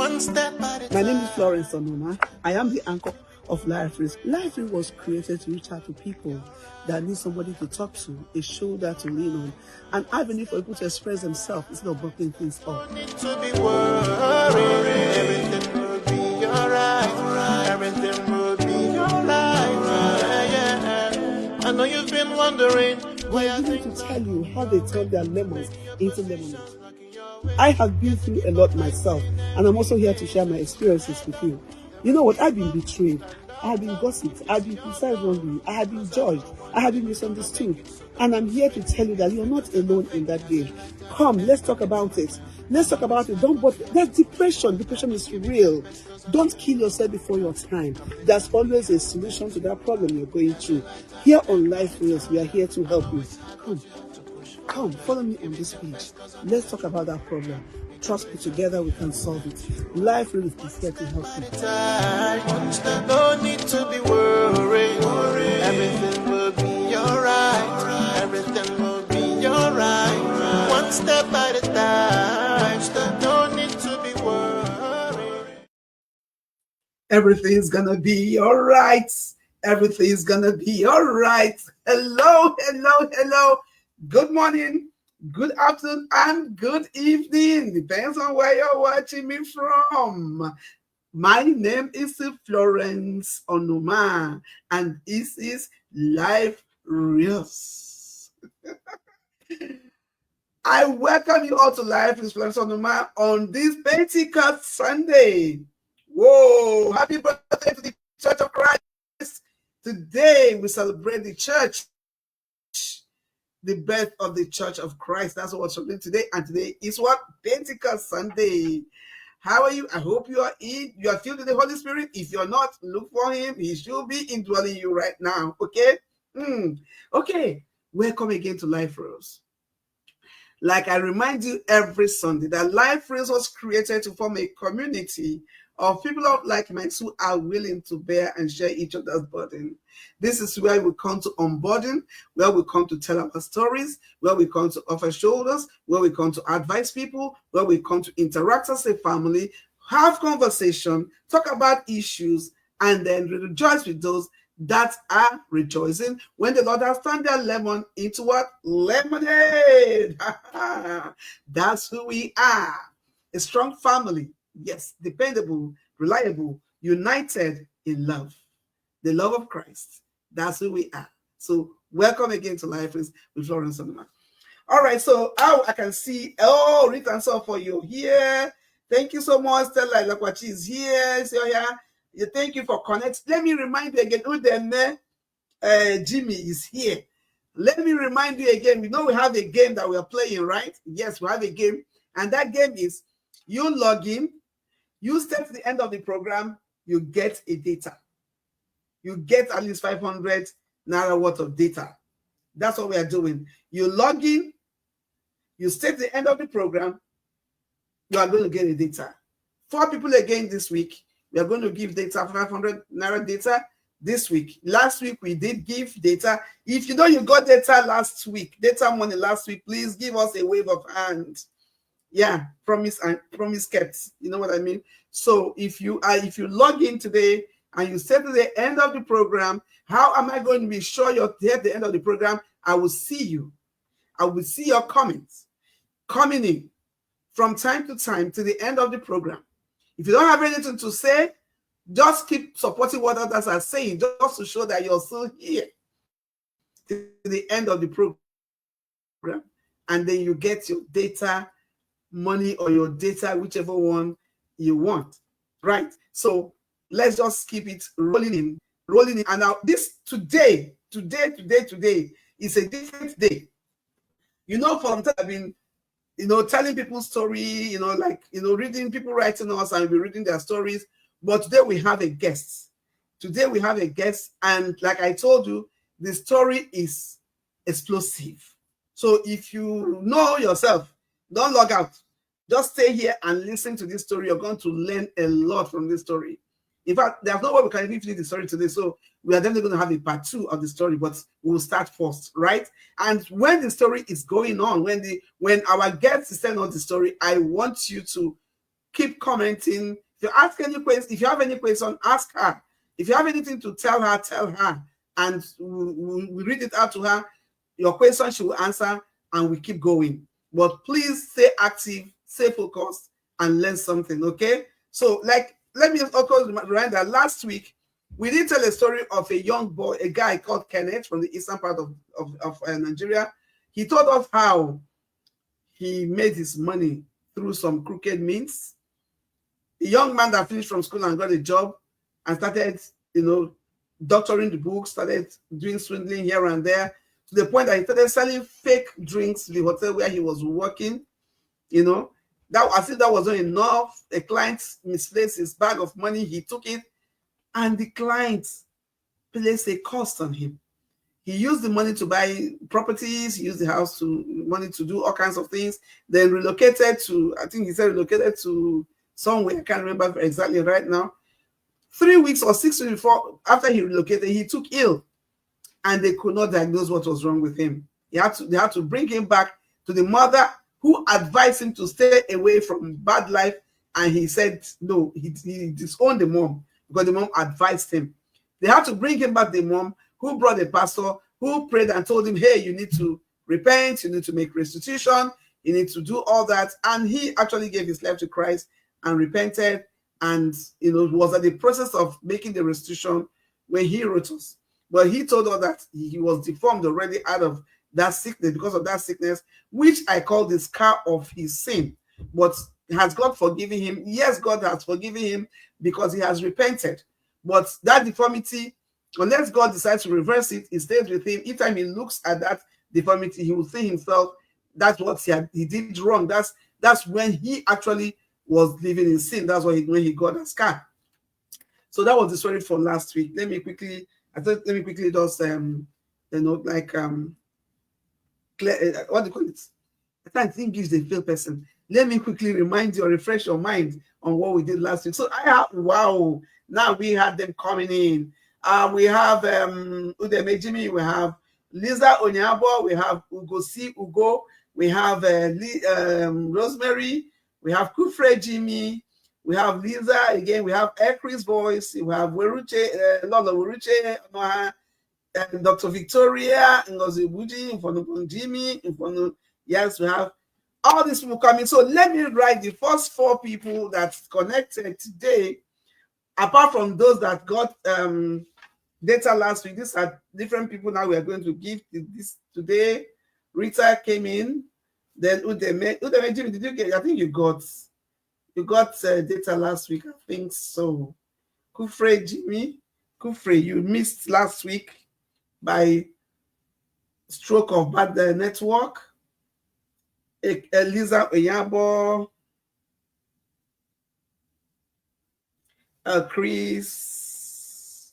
one step at a time. My name is Florence Onuma. I am the anchor of Lifereals. Lifereals was created to reach out to people that need somebody to talk to, a shoulder to lean on, an avenue for people to express themselves instead of blocking things up. Don't need to be worried. Everything will be alright. Everything will be alright. Yeah. I know you've been wondering why I I'm going think to tell you how they turn their lemons into lemonade. I have been through a lot myself, and I'm also here to share my experiences with you. You know what? I've been betrayed. I have been gossiped. I have been criticized wrongly. I have been judged. I have been misunderstood. And I'm here to tell you that you're not alone in that game. Come, let's talk about it. Let's talk about it. Don't bother. There's depression. Depression is real. Don't kill yourself before your time. There's always a solution to that problem you're going through. Here on Lifereals, we are here to help you. Come, follow me on this page. Let's talk about that problem. Trust me, together we can solve it. Lifereals is here to help you. No need to be worried. Everything will be alright. Everything will be alright. One step at a time. No need to be worried. Everything's gonna be all right. Everything's gonna be all right. Hello. Good morning, good afternoon, and good evening. Depends on where you're watching me from. My name is Florence Onuma, and this is Lifereals. I welcome you all to Lifereals, Florence Onuma, on this Pentecost Sunday. Whoa, happy birthday to the Church of Christ. Today we celebrate the church, the birth of the Church of Christ. That's what we're celebrating today. And today is what? Pentecost Sunday. How are you? I hope you are filled with the Holy Spirit. If you're not, look for him. He should be indwelling you right now. Okay? Okay. Welcome again to Lifereals. Like I remind you every Sunday that Lifereals was created to form a community of people of like minds who are willing to bear and share each other's burden. This is where we come to unburden, where we come to tell our stories, where we come to offer shoulders, where we come to advise people, where we come to interact as a family, have conversation, talk about issues, and then rejoice with those that are rejoicing when the Lord has turned their lemon into what? Lemonade. That's who we are. A strong family. Yes, dependable, reliable, united in love. The love of Christ. That's who we are. So welcome again to Lifereals with Florence Onuma. All right, so I can see, Rita and so for you here. Thank you so much. Stella Lakwachi is here. So yeah, thank you for connecting. Let me remind you again, Jimmy is here. Let me remind you again, we know we have a game that we are playing, right? Yes, we have a game. And that game is you log in, you step to the end of the program, you get a data. You get at least 500 Naira worth of data. That's what we are doing. You log in, you stay to the end of the program, you are going to get a data. 4 people again this week. We are going to give data, 500 Naira data this week. Last week, we did give data. If you know you got data last week, data money last week, please give us a wave of hand. Yeah, promise kept. You know what I mean? So if you log in today and you stay to the end of the program, how am I going to be sure you're there at the end of the program? I will see you. I will see your comments coming in from time to time to the end of the program. If you don't have anything to say, just keep supporting what others are saying, just to show that you're still here to the end of the program. And then you get your data money or your data, whichever one you want, right? So let's just keep it rolling in. And now this today is a different day. You know, for some time I've been, telling people's story, reading people writing us and we're reading their stories. But today we have a guest. And like I told you, the story is explosive. So if you know yourself, don't log out. Just stay here and listen to this story. You're going to learn a lot from this story. In fact, there's no way we can even finish the story today. So we are definitely going to have a part 2 of the story, but we'll start first, right? And when the story is going on, when our guest is telling us the story, I want you to keep commenting. If you ask any question, if you have any question, ask her. If you have anything to tell her, and we read it out to her. Your question she will answer, and we keep going. But please stay active, stay focused, and learn something. Okay? So, like, let me also remind that last week we did tell a story of a young boy, a guy called Kenneth from the eastern part of Nigeria. He told us how he made his money through some crooked means. A young man that finished from school and got a job and started, doctoring the books, started doing swindling here and there, to the point that he started selling fake drinks to the hotel where he was working. That as if that wasn't enough. A client misplaced his bag of money. He took it, and the client placed a cost on him. He used the money to buy properties. He used the house money to do all kinds of things. Then relocated to, I think he said relocated to somewhere. I can't remember exactly right now. 3 weeks or 6 weeks before, after he relocated, he took ill, and they could not diagnose what was wrong with him. They had to bring him back to the mother, who advised him to stay away from bad life. And he said no. He disowned the mom because the mom advised him. They had to bring him back, the mom, who brought a pastor, who prayed and told him, hey, you need to repent, you need to make restitution, you need to do all that. And he actually gave his life to Christ and repented, and was at the process of making the restitution when he wrote us. But he told us that he was deformed already out of that sickness, because of that sickness, which I call the scar of his sin. But has God forgiven him? Yes, God has forgiven him because he has repented. But that deformity, unless God decides to reverse it, it stays with him. Each time he looks at that deformity, he will see himself. That's what he did wrong. That's when he actually was living in sin. That's when he got a scar. So that was the story for last week. Let me quickly just what do you call it? I can't think English, the failed person. Let me quickly remind you or refresh your mind on what we did last week. So wow, now we had them coming in. We have Udeme Jimmy, we have Lisa Onyabo, we have Ugo, we have Rosemary, we have Kufre Jimmy, we have Lisa again, we have Ekri's voice, we have Lola Weruche, Dr. Victoria, Ngozi Buji, Jimmy, yes, we have all these people coming. So let me write the first 4 people that's connected today, apart from those that got data last week. These are different people now we are going to give this today. Rita came in, then Udeme Jimmy, did you get? I think you got data last week, I think so. Kufre Jimmy, you missed last week by stroke of bad network. Eliza Oyabo, Chris,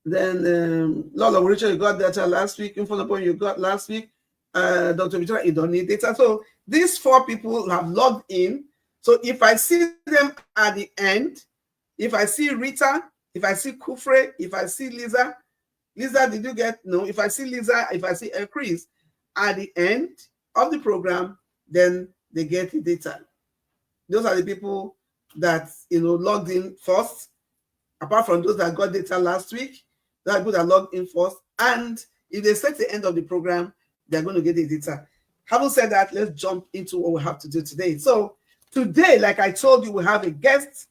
then Lola Richard, you got data last week. Info you got last week. Dr. Victoria, you don't need data. So these 4 people have logged in. So if I see them at the end, if I see Rita, if I see Kufre, if I see Lisa, did you get? No. If I see Lisa, if I see Chris at the end of the program, then they get the data. Those are the people that logged in first. Apart from those that got data last week, that people that logged in first. And if they set the end of the program, they're going to get the data. Having said that, let's jump into what we have to do today. So today, like I told you, we have a guest.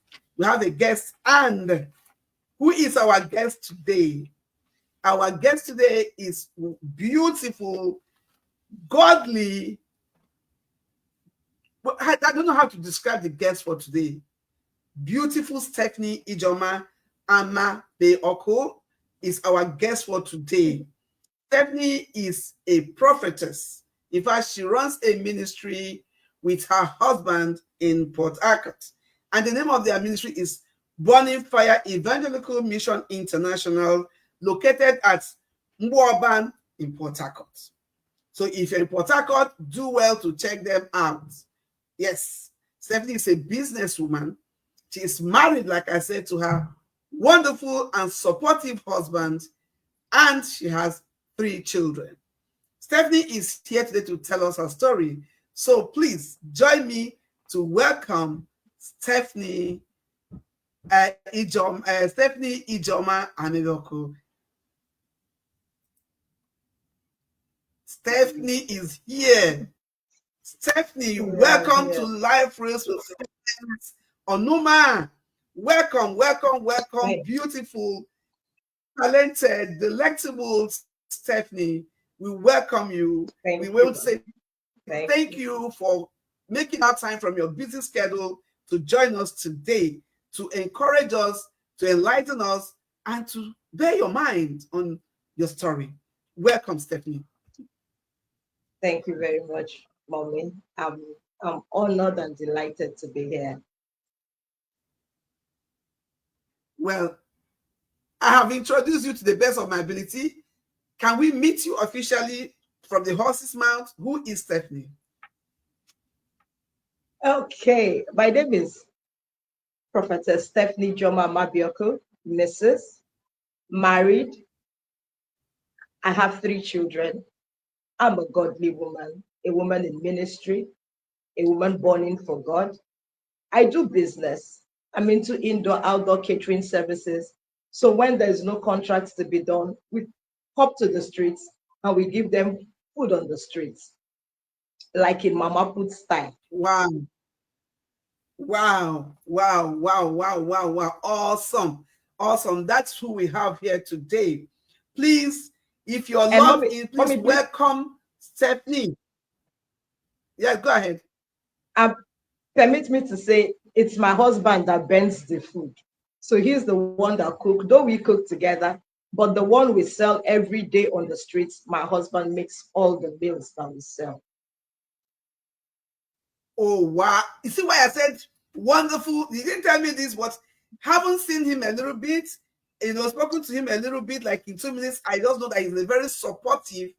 And who is our guest today? Our guest today is beautiful, godly. But I don't know how to describe the guest for today. Beautiful Stephanie Ijoma Ama Beoko is our guest for today. Stephanie is a prophetess. In fact, she runs a ministry with her husband in Port Harcourt. And the name of their ministry is Burning Fire Evangelical Mission International, located at Mboaban in Port Harcourt. So if you're in Port Harcourt, do well to check them out. Yes, Stephanie is a businesswoman. She is married, like I said, to her wonderful and supportive husband, and she has 3 children. Stephanie is here today to tell us her story. So please join me to welcome Stephanie Stephanie Ijoma Amiloko. Stephanie is here. Stephanie, welcome to Lifereals with Florence. Onuma, welcome, beautiful, talented, delectable Stephanie. We welcome you. We will say thank you for making our time from your busy schedule to join us today, to encourage us, to enlighten us, and to bear your mind on your story. Welcome, Stephanie. Thank you very much, Mommy. I'm honored and delighted to be here. Well, I have introduced you to the best of my ability. Can we meet you officially from the horse's mouth? Who is Stephanie? Okay, my name is Prophetess Stephanie Ijoma Amiloko, Mrs. Married. I have 3 children. I'm a godly woman, a woman in ministry, a woman burning for God. I do business. I'm into indoor-outdoor catering services. So when there's no contracts to be done, we hop to the streets and we give them food on the streets, like in Mama Put style. Wow. Wow, wow, wow, wow, wow, wow. Awesome. Awesome. That's who we have here today. Please, if you're logged in, please welcome Stephanie. Yeah, go ahead. Permit me to say it's my husband that burns the food. So he's the one that cooks, though we cook together, but the one we sell every day on the streets, my husband makes all the meals that we sell. Oh, wow. You see why I said wonderful? You didn't tell me this, but haven't seen him a little bit, spoken to him a little bit, like in 2 minutes. I just know that he's a very supportive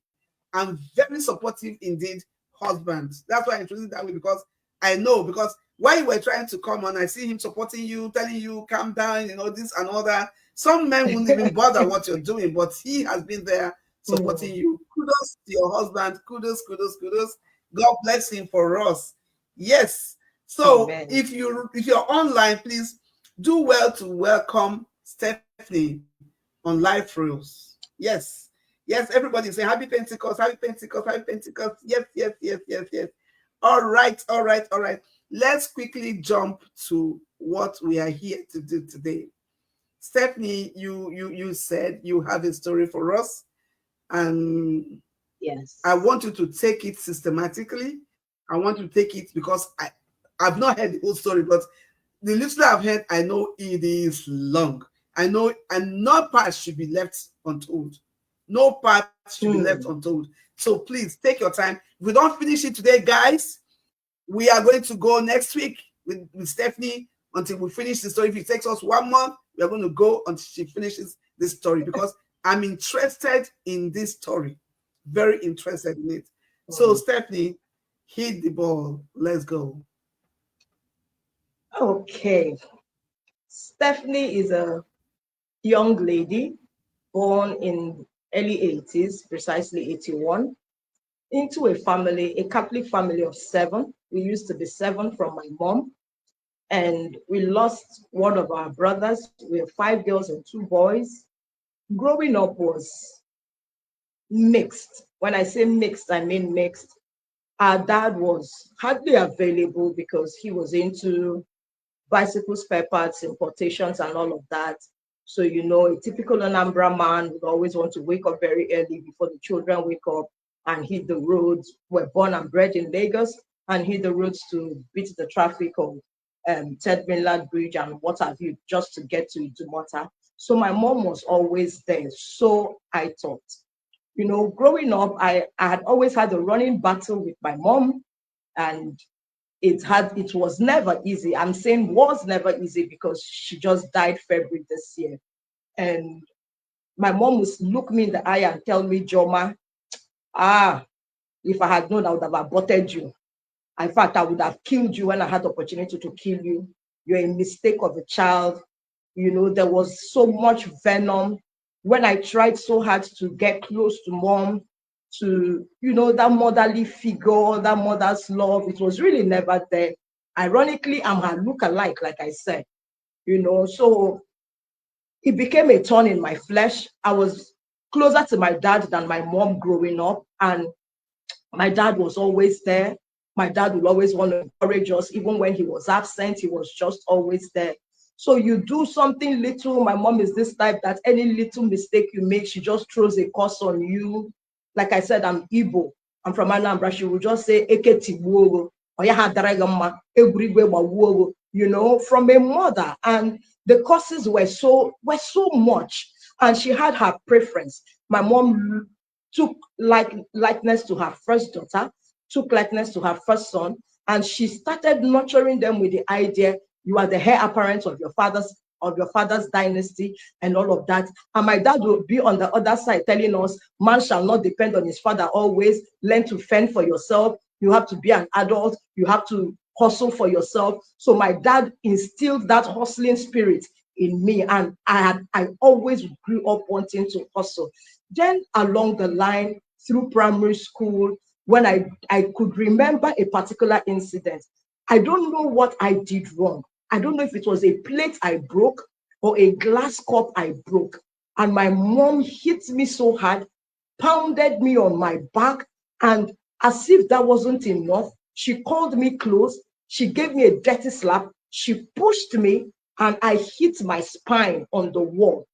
and very supportive indeed husband. That's why I introduced it that way, because I know, because while you were trying to come on, I see him supporting you, telling you, calm down, this and all that. Some men wouldn't even bother what you're doing, but he has been there supporting you. Kudos to your husband. Kudos. God bless him for us. Yes. So Amen. if you're online, please do well to welcome Stephanie on Lifereals. Yes. Yes, everybody say happy Pentecost, happy Pentecost, happy Pentecost. Yes. All right. Let's quickly jump to what we are here to do today. Stephanie, you said you have a story for us, and yes, I want you to take it systematically. I want to take it because I've not heard the whole story, but the little I've heard, I know it is long. I know, and no part should be left untold. No part should be left untold. So please take your time. If we don't finish it today, guys, we are going to go next week with Stephanie until we finish the story. If it takes us 1 month, we are going to go until she finishes this story, because I'm interested in this story. Very interested in it. So Stephanie, hit the ball. Let's go. Okay. Stephanie is a young lady born in early 80s, precisely 81, into a Catholic family of 7. We used to be 7 from my mom, and we lost one of our brothers. We have 5 girls and 2 boys. Growing up was mixed. When I say mixed, I mean mixed. Our dad was hardly available because he was into bicycle spare parts, importations, and all of that. So, a typical Anambra man would always want to wake up very early before the children wake up and hit the roads. We're born and bred in Lagos, and hit the roads to beat the traffic of Third Mainland Bridge and what have you, just to get to Idumota. So my mom was always there. So I thought, growing up, I had always had a running battle with my mom, and it was never easy. I'm saying was never easy because she just died February this year. And my mom would look me in the eye and tell me, Joma, if I had known, I would have aborted you. In fact, I would have killed you when I had the opportunity to kill you. You're a mistake of a child. There was so much venom. When I tried so hard to get close to mom, to, that motherly figure, that mother's love, it was really never there. Ironically, I'm her look-alike, like I said, so it became a thorn in my flesh. I was closer to my dad than my mom growing up, and my dad was always there. My dad would always want to encourage us. Even when he was absent, he was just always there. So you do something little. My mom is this type that any little mistake you make, she just throws a curse on you. Like I said, I'm Igbo. I'm from Anambra. She will just say, Eketi buogo, from a mother. And the curses were so much. And she had her preference. My mom took likeness to her first daughter, took likeness to her first son, and she started nurturing them with the idea, you are the heir apparent of your father's dynasty and all of that. And my dad will be on the other side telling us, man shall not depend on his father always. Learn to fend for yourself. You have to be an adult. You have to hustle for yourself. So my dad instilled that hustling spirit in me, and I always grew up wanting to hustle. Then along the line, through primary school, when I could remember a particular incident, I don't know what I did wrong. I don't know if it was a plate I broke or a glass cup I broke. And my mom hit me so hard, pounded me on my back, and as if that wasn't enough, she called me close. She gave me a dirty slap. She pushed me, and I hit my spine on the wall.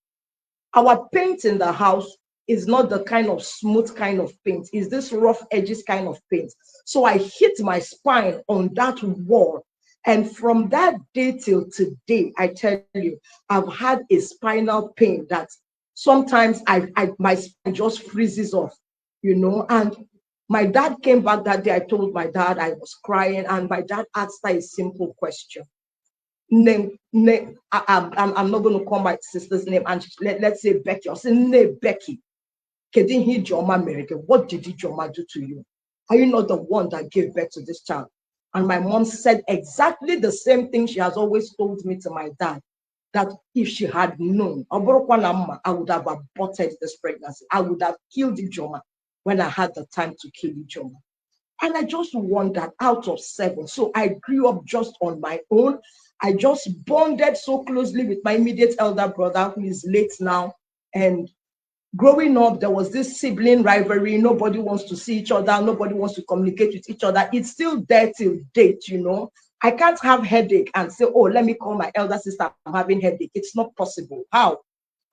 Our paint in the house is not the kind of smooth kind of paint. It's this rough edges kind of paint. So I hit my spine on that wall. And from that day till today, I tell you, I've had a spinal pain that sometimes my spine just freezes off, And my dad came back that day. I told my dad I was crying, and my dad asked her a simple question. I'm not going to call my sister's name, and let's say Becky. I'll say, "Ne Becky, what did Ijoma do to you? Are you not the one that gave birth to this child?" And my mom said exactly the same thing she has always told me to my dad, that if she had known, I would have aborted this pregnancy. I would have killed Ijoma when I had the time to kill Ijoma. And I just wondered, out of 7. So I grew up just on my own. I just bonded so closely with my immediate elder brother, who is late now. And growing up, there was this sibling rivalry. Nobody wants to see each other. Nobody wants to communicate with each other. It's still there till date, I can't have headache and say, oh, let me call my elder sister, I'm having headache. It's not possible. How?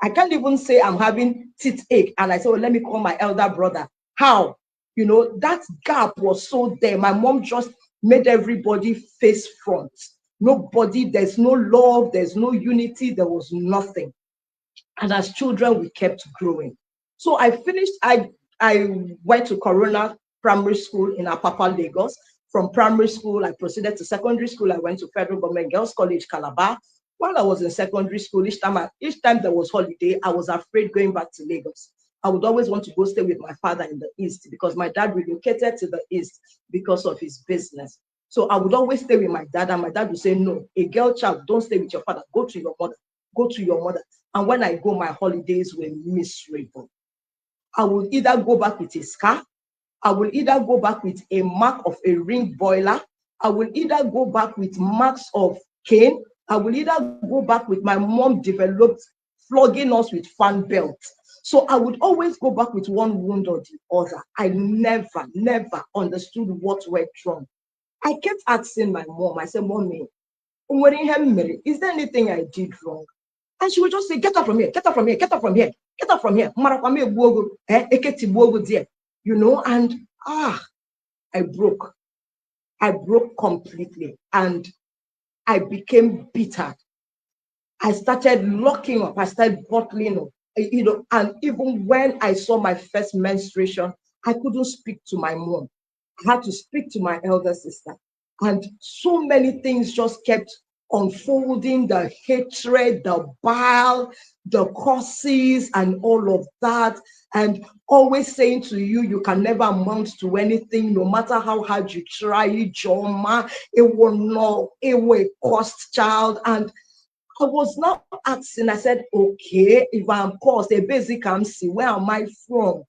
I can't even say I'm having teeth ache and I say, oh, let me call my elder brother. How? That gap was so there. My mom just made everybody face front. Nobody, there's no love, there's no unity, there was nothing. And as children, we kept growing. So I finished, I went to Corona Primary School in Apapa, Lagos. From primary school, I proceeded to secondary school. I went to Federal Government Girls College, Calabar. While I was in secondary school, each time there was holiday, I was afraid going back to Lagos. I would always want to go stay with my father in the East because my dad relocated to the East because of his business. So I would always stay with my dad, and my dad would say, no, a girl child, don't stay with your father. Go to your mother. Go to your mother. And when I go, my holidays were miserable. I would either go back with a scar. I will either go back with a mark of a ring boiler. I will either go back with marks of cane. I will either go back with my mom developed flogging us with fan belts. So I would always go back with one wound or the other. I never understood what went wrong. I kept asking my mom, I said, Mommy, is there anything I did wrong? And she would just say, get up from here, get up from here, get up from here, get up from here. And I broke. I broke completely, and I became bitter. I started locking up, I started bottling up, and even when I saw my first menstruation, I couldn't speak to my mom. I had to speak to my elder sister. And so many things just kept unfolding, the hatred, the bile, the curses, and all of that. And always saying to you, you can never amount to anything, no matter how hard you try, Joma, it will cost child. And I was now asking, I said, okay, if I'm caused a basic MC, where am I from?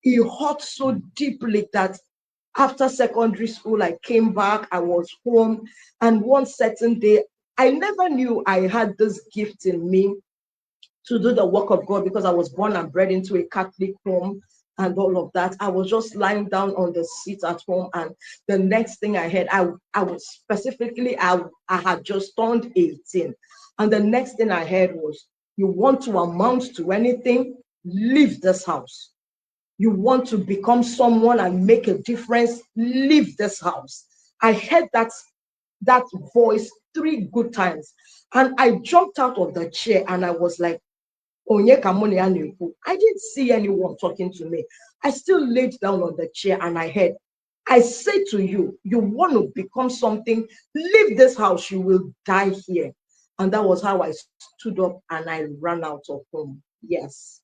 It hurt so deeply that After secondary school, I came back, I was home, and one certain day, I never knew I had this gift in me to do the work of God because I was born and bred into a Catholic home and all of that. I was just lying down on the seat at home, and the next thing I heard, I was specifically, I had just turned 18. And the next thing I heard was, you want to amount to anything, leave this house. You want to become someone and make a difference, leave this house. I heard that voice 3 good times. And I jumped out of the chair and I was like, I didn't see anyone talking to me. I still laid down on the chair and I heard, I say to you, you want to become something, leave this house, you will die here. And that was how I stood up and I ran out of home. Yes,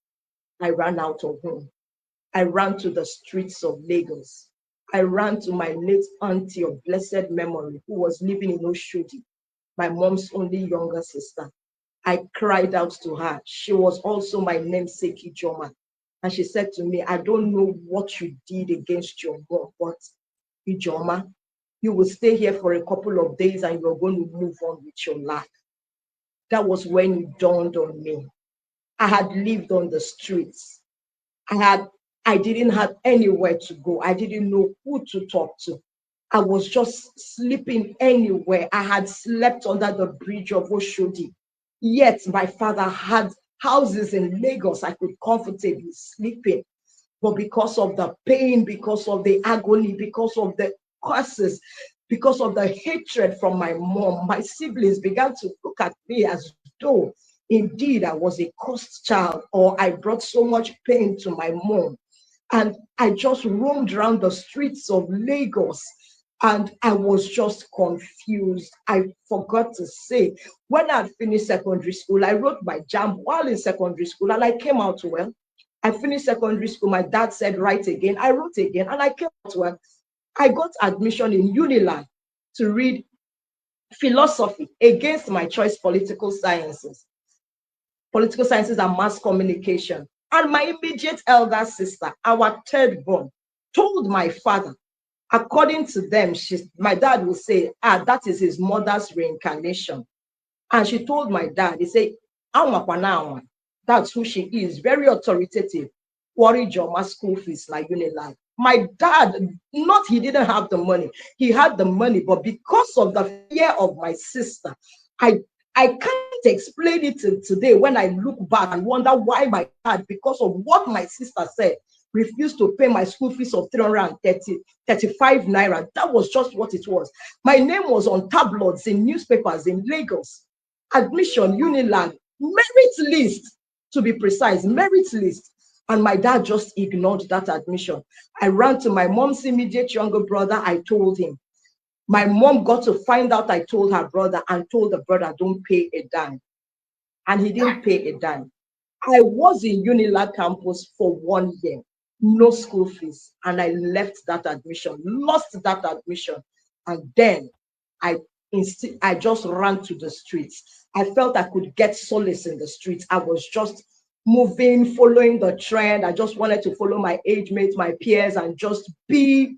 I ran out of home. I ran to the streets of Lagos. I ran to my late auntie of blessed memory who was living in Oshodi, my mom's only younger sister. I cried out to her. She was also my namesake, Ijoma. And she said to me, I don't know what you did against your mom, but Ijoma, you will stay here for a couple of days and you're going to move on with your life. That was when it dawned on me. I had lived on the streets. I didn't have anywhere to go. I didn't know who to talk to. I was just sleeping anywhere. I had slept under the bridge of Oshodi. Yet my father had houses in Lagos I could comfortably sleep in. But because of the pain, because of the agony, because of the curses, because of the hatred from my mom, my siblings began to look at me as though indeed I was a cursed child, or I brought so much pain to my mom. And I just roamed around the streets of Lagos and I was just confused. I forgot to say, when I finished secondary school, I wrote my JAMB while in secondary school and I came out well. I finished secondary school. My dad said, write again. I wrote again and I came out well. I got admission in Unilag to read philosophy against my choice, political sciences and mass communication. And my immediate elder sister, our third born, told my father, according to them, my dad will say, that is his mother's reincarnation. And she told my dad, he said, that's who she is, very authoritative. Worry Joma school fees like Unilag. My dad, not he didn't have the money, he had the money, but because of the fear of my sister, I can't explain it till today when I look back and wonder why my dad, because of what my sister said, refused to pay my school fees of 335 naira. That was just what it was. My name was on tabloids in newspapers in Lagos. Admission, Unilag, merit list, to be precise, merit list. And my dad just ignored that admission. I ran to my mom's immediate younger brother. I told him. My mom got to find out I told her brother and told the brother, don't pay a dime. And he didn't pay a dime. I was in Unilag campus for 1 year, no school fees. And I left that admission, lost that admission. And then I just ran to the streets. I felt I could get solace in the streets. I was just moving, following the trend. I just wanted to follow my age mates, my peers, and just be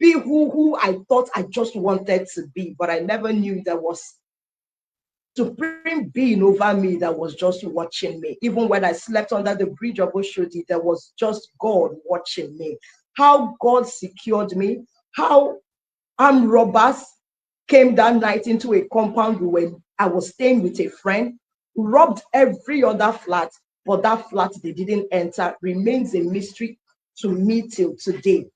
who I thought I just wanted to be. But I never knew there was supreme being over me that was just watching me. Even when I slept under the bridge of Oshodi, there was just God watching me. How God secured me, how armed robbers came that night into a compound where I was staying with a friend, robbed every other flat, but that flat they didn't enter remains a mystery to me till today.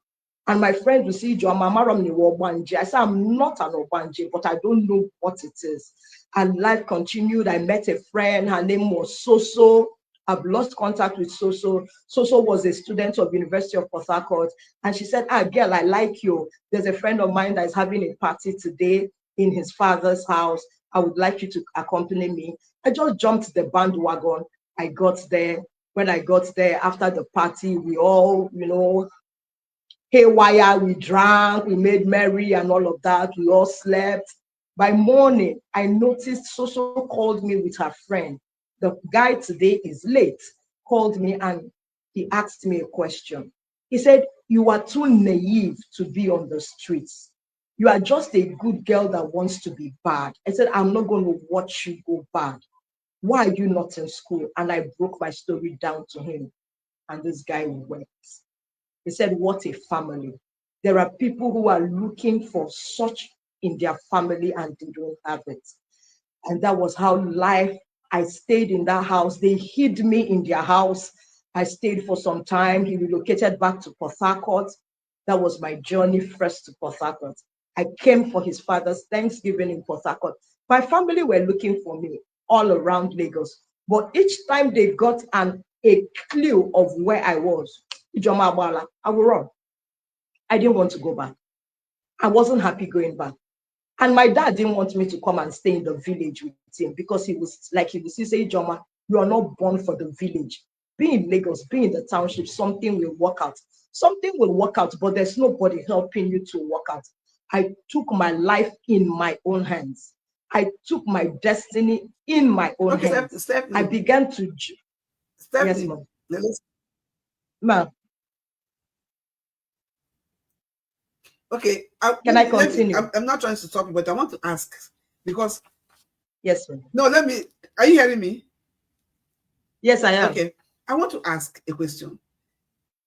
And my friend will see Joe Mamaram ni Obanje. I said, I'm not an Obanje, but I don't know what it is. And life continued. I met a friend. Her name was Soso. I've lost contact with Soso. Soso was a student of University of Port Harcourt. And she said, girl, I like you. There's a friend of mine that is having a party today in his father's house. I would like you to accompany me. I just jumped the bandwagon. I got there. When I got there, after the party, we all, haywire, we drank, we made merry and all of that. We all slept. By morning, I noticed Soso called me with her friend. The guy today is late, called me and he asked me a question. He said, you are too naive to be on the streets. You are just a good girl that wants to be bad. I said, I'm not going to watch you go bad. Why are you not in school? And I broke my story down to him. And this guy wept. He said, what a family. There are people who are looking for such in their family and they don't have it. And that was how life, I stayed in that house. They hid me in their house. I stayed for some time. He relocated back to Port Harcourt. That was my journey first to Port Harcourt. I came for his father's Thanksgiving in Port Harcourt. My family were looking for me all around Lagos. But each time they got a clue of where I was, I will run. I didn't want to go back. I wasn't happy going back. And my dad didn't want me to come and stay in the village with him because he was say, Joma, you are not born for the village. Be in Lagos, be in the township, something will work out. Something will work out, but there's nobody helping you to work out. I took my life in my own hands. I took my destiny in my own hands. Stephanie, I began to... Stephanie, Yes, ma'am. Ma'am. Okay. Can I continue? I'm not trying to stop you, but I want to ask because. Yes, ma'am. No, are you hearing me? Yes, I am. Okay. I want to ask a question.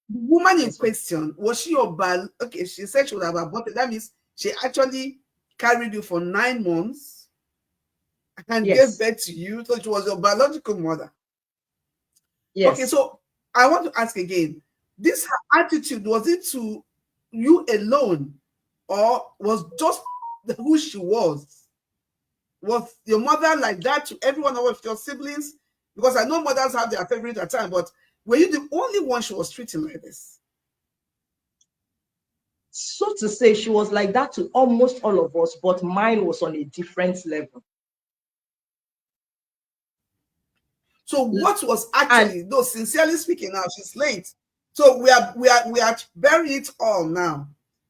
The woman in question, was she your okay, she said she would have aborted. That means she actually carried you for 9 months and gave birth to you. So she was your biological mother. Yes. Okay, so I want to ask again, this attitude, was it to you alone or was just who she was? Was your mother like that to every one of your siblings? Because I know mothers have their favorite at times, but were you the only one she was treating like this? So to say, she was like that to almost all of us, but mine was on a different level. So what was actually, though sincerely speaking now, she's late. So we are burying it all now.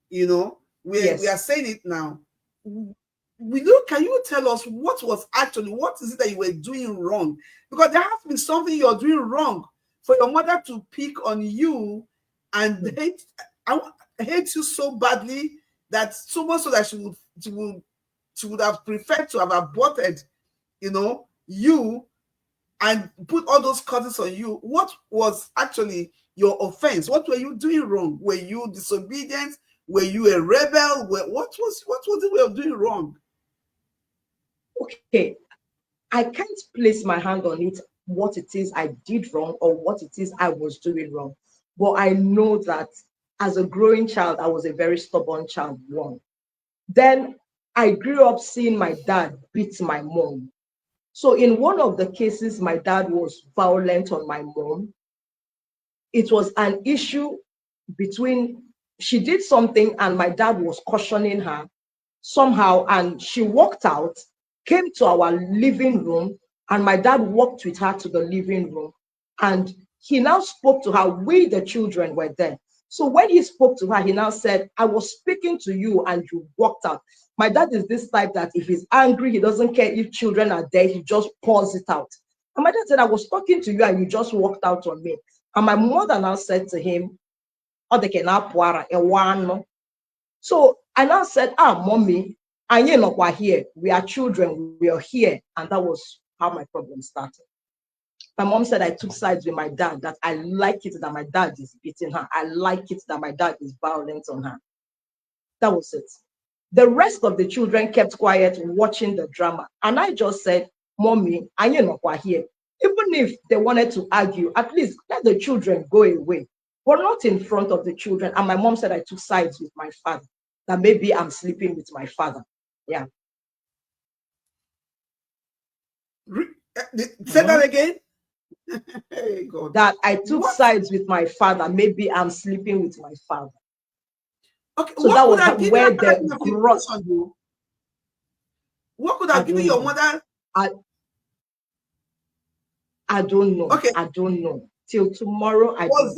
You know, we are saying it now. Can you tell us what is it that you were doing wrong? Because there has to be something you're doing wrong for your mother to pick on you and hate you so badly, that so much so that she would have preferred to have aborted, you, and put all those curses on you. What was actually your offense? What were you doing wrong? Were you disobedient? Were you a rebel? What was the way of doing wrong? Okay, I can't place my hand on it, what it is I did wrong or what it is I was doing wrong. But I know that as a growing child, I was a very stubborn child, one. Then I grew up seeing my dad beat my mom. So in one of the cases, my dad was violent on my mom. It was an issue between, she did something and my dad was cautioning her somehow, and she walked out, came to our living room, and my dad walked with her to the living room. And he now spoke to her. We, the children, were there. So when he spoke to her, he now said, I was speaking to you and you walked out. My dad is this type that if he's angry, he doesn't care if children are there, he just pours it out. And my dad said, I was talking to you and you just walked out on me. And my mother now said to him, so I now said, mommy, and you know we're here. We are children, we are here. And that was how my problem started. My mom said I took sides with my dad, that I like it that my dad is beating her. I like it that my dad is violent on her. That was it. The rest of the children kept quiet watching the drama. And I just said, mommy, and you know we're here. Even if they wanted to argue, at least let the children go away, but not in front of the children. And my mom said I took sides with my father, that maybe I'm sleeping with my father. Yeah. Say that again? Hey, God. That I took sides with my father, maybe I'm sleeping with my father. Okay, so that was where the growth. What could have given your mother? I don't know. Okay. I don't know. Till tomorrow, Was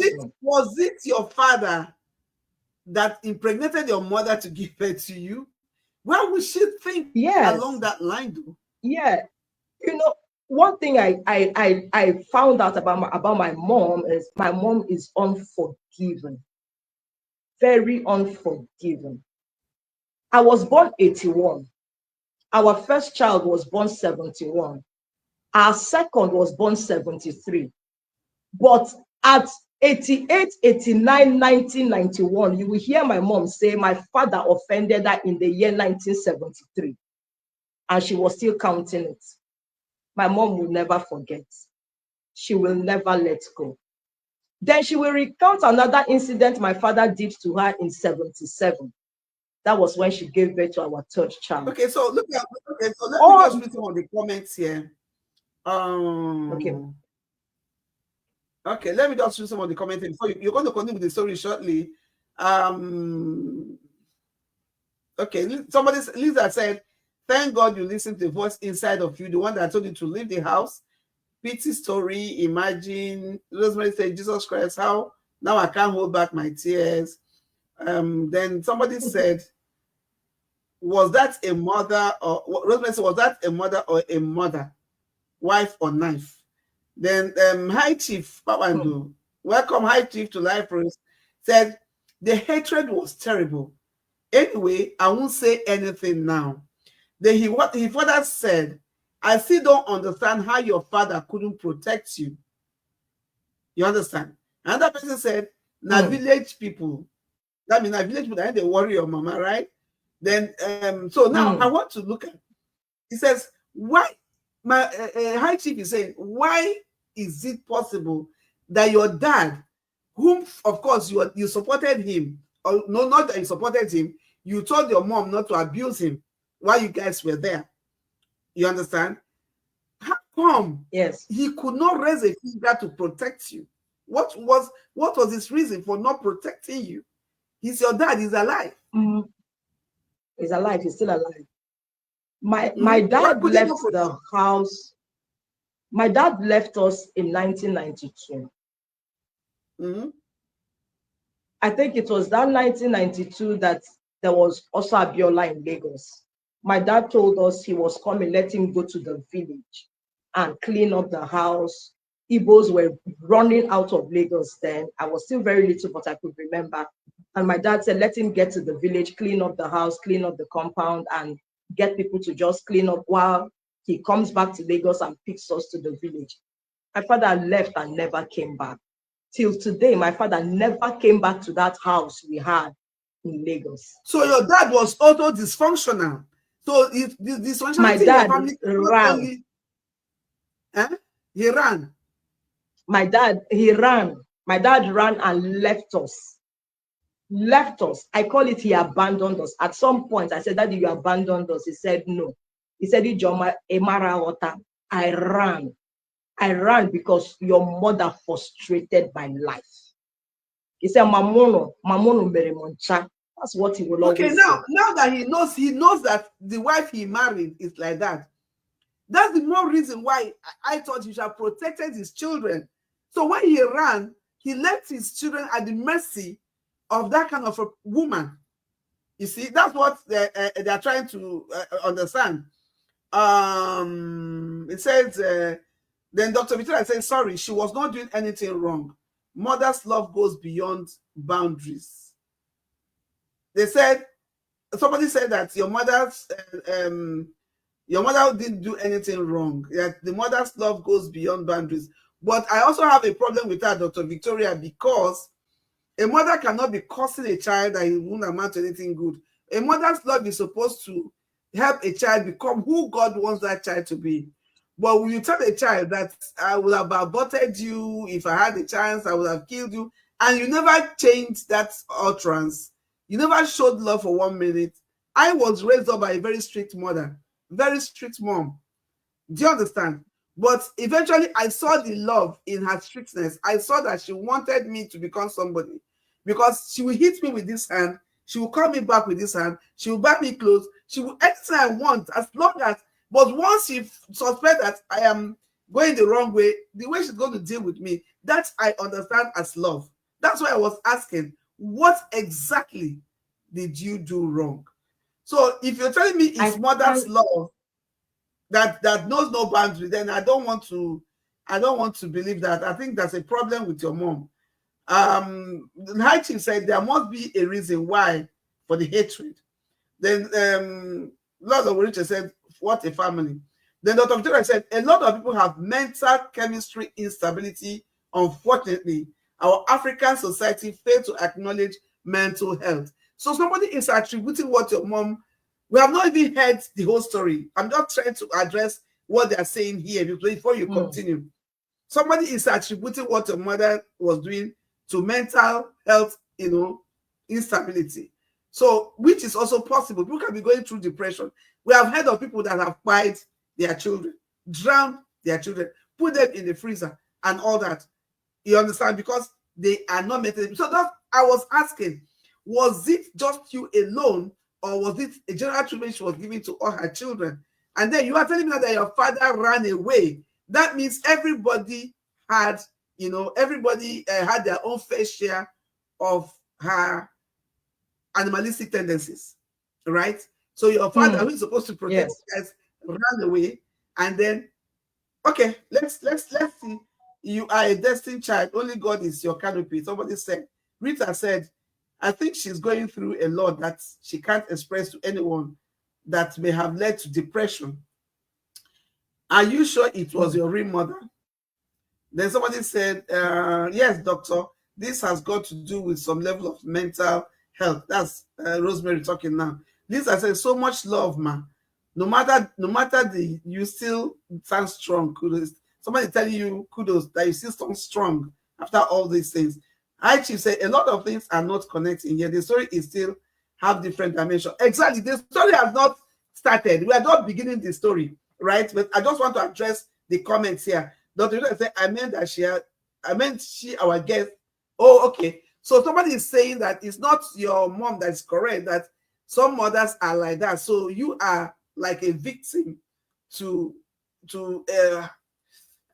it your father that impregnated your mother to give birth to you? Why would she think along that line, though? Yeah. You know, one thing I found out about my mom is my mom is unforgiving. very unforgiving. I was born 81. Our first child was born 71. Our second was born 73. But at 88, 89, 1991, you will hear my mom say my father offended her in the year 1973. And she was still counting it. My mom will never forget. She will never let go. Then she will recount another incident my father did to her in 77. That was when she gave birth to our third child. Okay, so let me just read some of the comments here. Okay. Okay, let me just read some of the comments before you're going to continue with the story shortly. Okay, Lisa said, thank God you listened to the voice inside of you, the one that told you to leave the house. Pity story, imagine. Rosemary said, Jesus Christ, how? Now I can't hold back my tears. Then somebody said, was that a mother or Rosemary said, was that a mother or a mother, wife or knife? Then High Chief Papandu, welcome High Chief to Lifereals, said the hatred was terrible. Anyway, I won't say anything now. Then he further said, I still don't understand how your father couldn't protect you. You understand? Another person said, now village people. That means now village people, they worry your mama, right? Then so now I want to look at. He says, why? My High Chief is saying, why is it possible that your dad, whom of course you supported him, or no, not that you supported him, you told your mom not to abuse him while you guys were there. You understand? How come he could not raise a finger to protect you? What was his reason for not protecting you? He's your dad. He's alive. He's alive. He's still alive. My dad left the house. My dad left us in 1992. I think it was that 1992 that there was also Abiola in Lagos. My dad told us he was coming, let him go to the village and clean up the house. Igbos were running out of Lagos then. I was still very little, but I could remember. And my dad said, let him get to the village, clean up the house, clean up the compound, and get people to just clean up while he comes back to Lagos and picks us to the village. My father left and never came back. Till today, my father never came back to that house we had in Lagos. So your dad was also dysfunctional. So dysfunctional. My dad ran. He ran. My dad ran. My dad ran and left us. Left us. I call it he abandoned us. At some point, I said, Daddy, you abandoned us. He said, no. He said, I ran. I ran because your mother frustrated my life. He said, Mamono Meremoncha. That's what he will always say. Now that he knows that the wife he married is like that. That's the more reason why I thought he should have protected his children. So when he ran, he left his children at the mercy of that kind of a woman. You see, that's what they're trying to understand. It says, then Dr. Victoria says, sorry, she was not doing anything wrong. Mother's love goes beyond boundaries. They said, somebody said that your mother didn't do anything wrong. That the mother's love goes beyond boundaries. But I also have a problem with that, Dr. Victoria, because a mother cannot be cursing a child that it won't amount to anything good. A mother's love is supposed to help a child become who God wants that child to be. But when you tell a child that I would have aborted you if I had a chance, I would have killed you, and you never changed that utterance, you never showed love for 1 minute. I was raised up by a very strict mother, very strict mom. Do you understand? But eventually I saw the love in her strictness. I saw that she wanted me to become somebody, because she will hit me with this hand, she will call me back with this hand, she will buy me clothes, she will anything I want, as long as. But once she suspects that I am going the wrong way, the way she's going to deal with me, that I understand as love. That's why I was asking, what exactly did you do wrong? So if you're telling me it's mother's love that knows no boundary, then I don't want to believe that. I think that's a problem with your mom. The High Chief said there must be a reason why for the hatred. Then Lord of Richard said, what a family. Then Dr. Victoria said, a lot of people have mental chemistry instability. Unfortunately, our African society failed to acknowledge mental health. So somebody is attributing what your mom, we have not even heard the whole story. I'm just trying to address what they're saying here before you continue. Somebody is attributing what your mother was doing to mental health, instability. So, which is also possible. People can be going through depression. We have heard of people that have quiet their children, drowned their children, put them in the freezer and all that. You understand? Because they are not mentally. So that I was asking, was it just you alone, or was it a general treatment she was giving to all her children? And then you are telling me that your father ran away. That means everybody had, everybody had their own fair share of her animalistic tendencies, right? So your father, who is supposed to protect you guys, ran away, and then, okay, let's see. You are a destined child. Only God is your canopy. Somebody said. Rita said, I think she's going through a lot that she can't express to anyone, that may have led to depression. Are you sure it was your real mother? Then somebody said, yes, doctor, this has got to do with some level of mental health. That's Rosemary talking now. Lisa said, so much love, ma. No matter you still stand strong. Kudos. Somebody telling you kudos that you still stand strong after all these things. I Chief said, a lot of things are not connecting here. The story is still have different dimensions. Exactly. The story has not started. We are not beginning the story, right? But I just want to address the comments here. Dr. Rita said, I meant she, our guest. Oh, okay. So somebody is saying that it's not your mom that's correct, that some mothers are like that. So you are like a victim to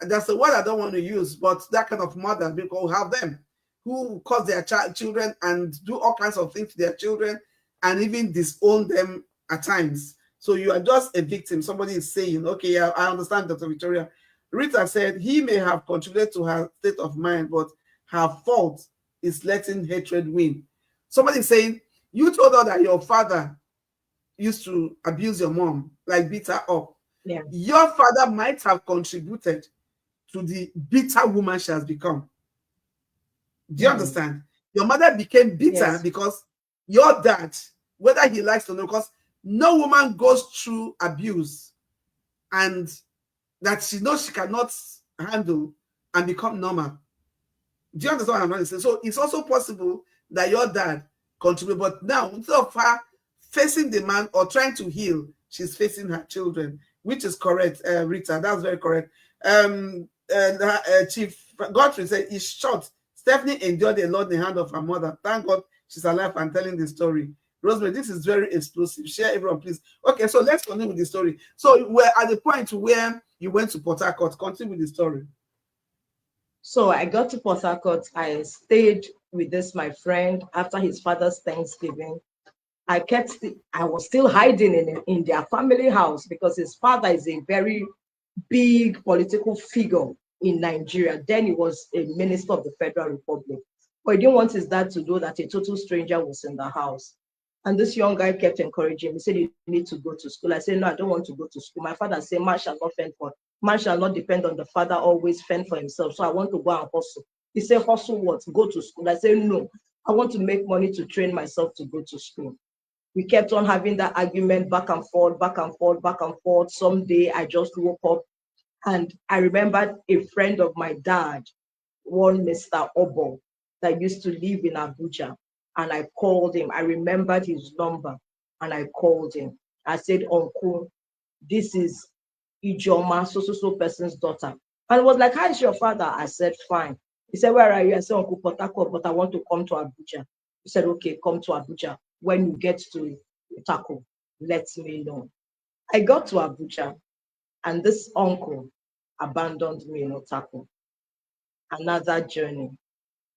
that's the word I don't want to use, but that kind of mother, because we have them who cause their children and do all kinds of things to their children and even disown them at times. So you are just a victim. Somebody is saying, okay, yeah, I understand, Dr. Victoria. Rita said he may have contributed to her state of mind, but her fault is letting hatred win. Somebody is saying, you told her that your father used to abuse your mom, like beat her up. Yeah. Your father might have contributed to the bitter woman she has become. Do you understand? Your mother became bitter because your dad, whether he likes or not, because no woman goes through abuse and that she knows she cannot handle and become normal. Do you understand what I'm trying to say? So it's also possible that your dad contributed, but now instead of her facing the man or trying to heal, she's facing her children, which is correct, Rita. That's very correct. Chief Godfrey said, "It's short. Stephanie endured a lot in the hand of her mother. Thank God she's alive and telling the story." Rosemary, this is very explosive. Share, everyone, please. Okay, so let's continue with the story. So we're at the point where you went to Port Harcourt. Continue with the story. So I got to Port Harcourt. I stayed with this my friend after his father's Thanksgiving. I was still hiding in their family house because his father is a very big political figure in Nigeria. Then he was a minister of the Federal Republic. But he didn't want his dad to know that a total stranger was in the house. And this young guy kept encouraging him. He said, you need to go to school. I said, no, I don't want to go to school. My father said, man shall not depend on the father, always fend for himself. So I want to go and hustle. He said, hustle what? Go to school. I said, no, I want to make money to train myself to go to school. We kept on having that argument back and forth, back and forth, back and forth. Someday I just woke up and I remembered a friend of my dad, one Mr. Obo, that used to live in Abuja. And I called him. I remembered his number and I called him. I said, Uncle, this is Ijoma, so person's daughter. And he was like, how is your father? I said, fine. He said, where are you? I said, Uncle Port Harcourt, but I want to come to Abuja. He said, okay, come to Abuja. When you get to Taco, let me know. I got to Abuja and this uncle abandoned me in Otaku. Another journey.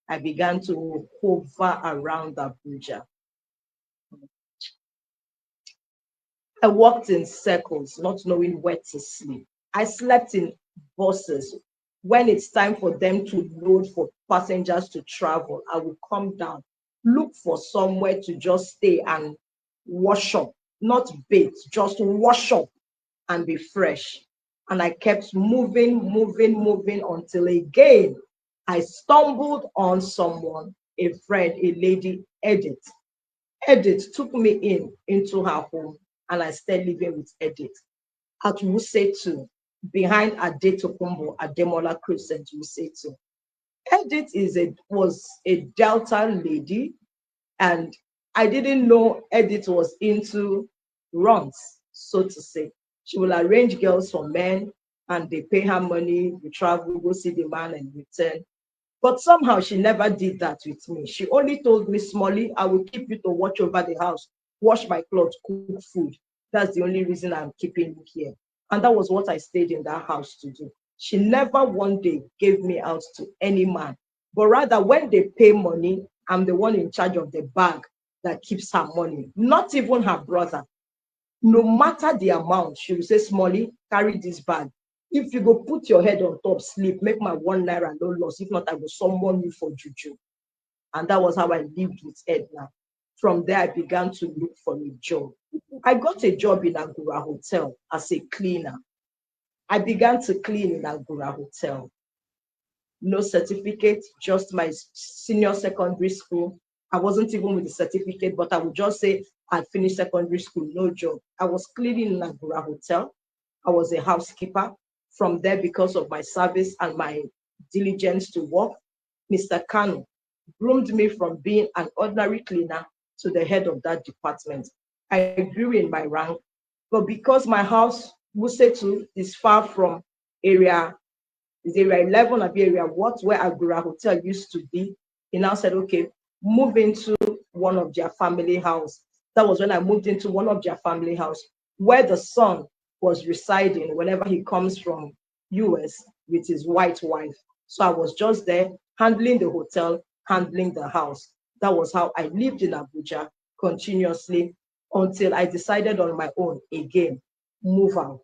I began to hover around Abuja. I walked in circles, not knowing where to sleep. I slept in buses. When it's time for them to load for passengers to travel, I will come down, look for somewhere to just stay and wash up, not bathe, just wash up and be fresh. And I kept moving until again I stumbled on someone, a friend, a lady, Edith. Edith took me into her home, and I started living with Edith at Wusetu, behind Adetokumbo Ademola Crescent, Wusetu. Edith was a Delta lady, and I didn't know Edith was into runs, so to say. She will arrange girls for men, and they pay her money, we travel, go see the man, and return. But somehow she never did that with me. She only told me, Smally, I will keep you to watch over the house, wash my clothes, cook food. That's the only reason I'm keeping you here. And that was what I stayed in that house to do. She never one day gave me out to any man, but rather when they pay money, I'm the one in charge of the bag that keeps her money, not even her brother. No matter the amount, she will say, Smally, carry this bag. If you go put your head on top, sleep, make my 1 naira no loss. If not, I will summon you for juju. And that was how I lived with Edna. From there, I began to look for a job. I got a job in Agura Hotel as a cleaner. I began to clean in Agura Hotel. No certificate, just my senior secondary school. I wasn't even with the certificate, but I would just say I finished secondary school, no job. I was cleaning in Agura Hotel. I was a housekeeper. From there, because of my service and my diligence to work, Mr. Kanu groomed me from being an ordinary cleaner to the head of that department. I grew in my rank, but because my house, Wusetu, is far from area, is area 11 or area what, where Agura Hotel used to be, he now said, okay, move into one of their family house. That was when I moved into one of their family house, where the son was residing whenever he comes from US with his white wife. So I was just there handling the hotel, handling the house. That was how I lived in Abuja continuously until I decided on my own again, move out,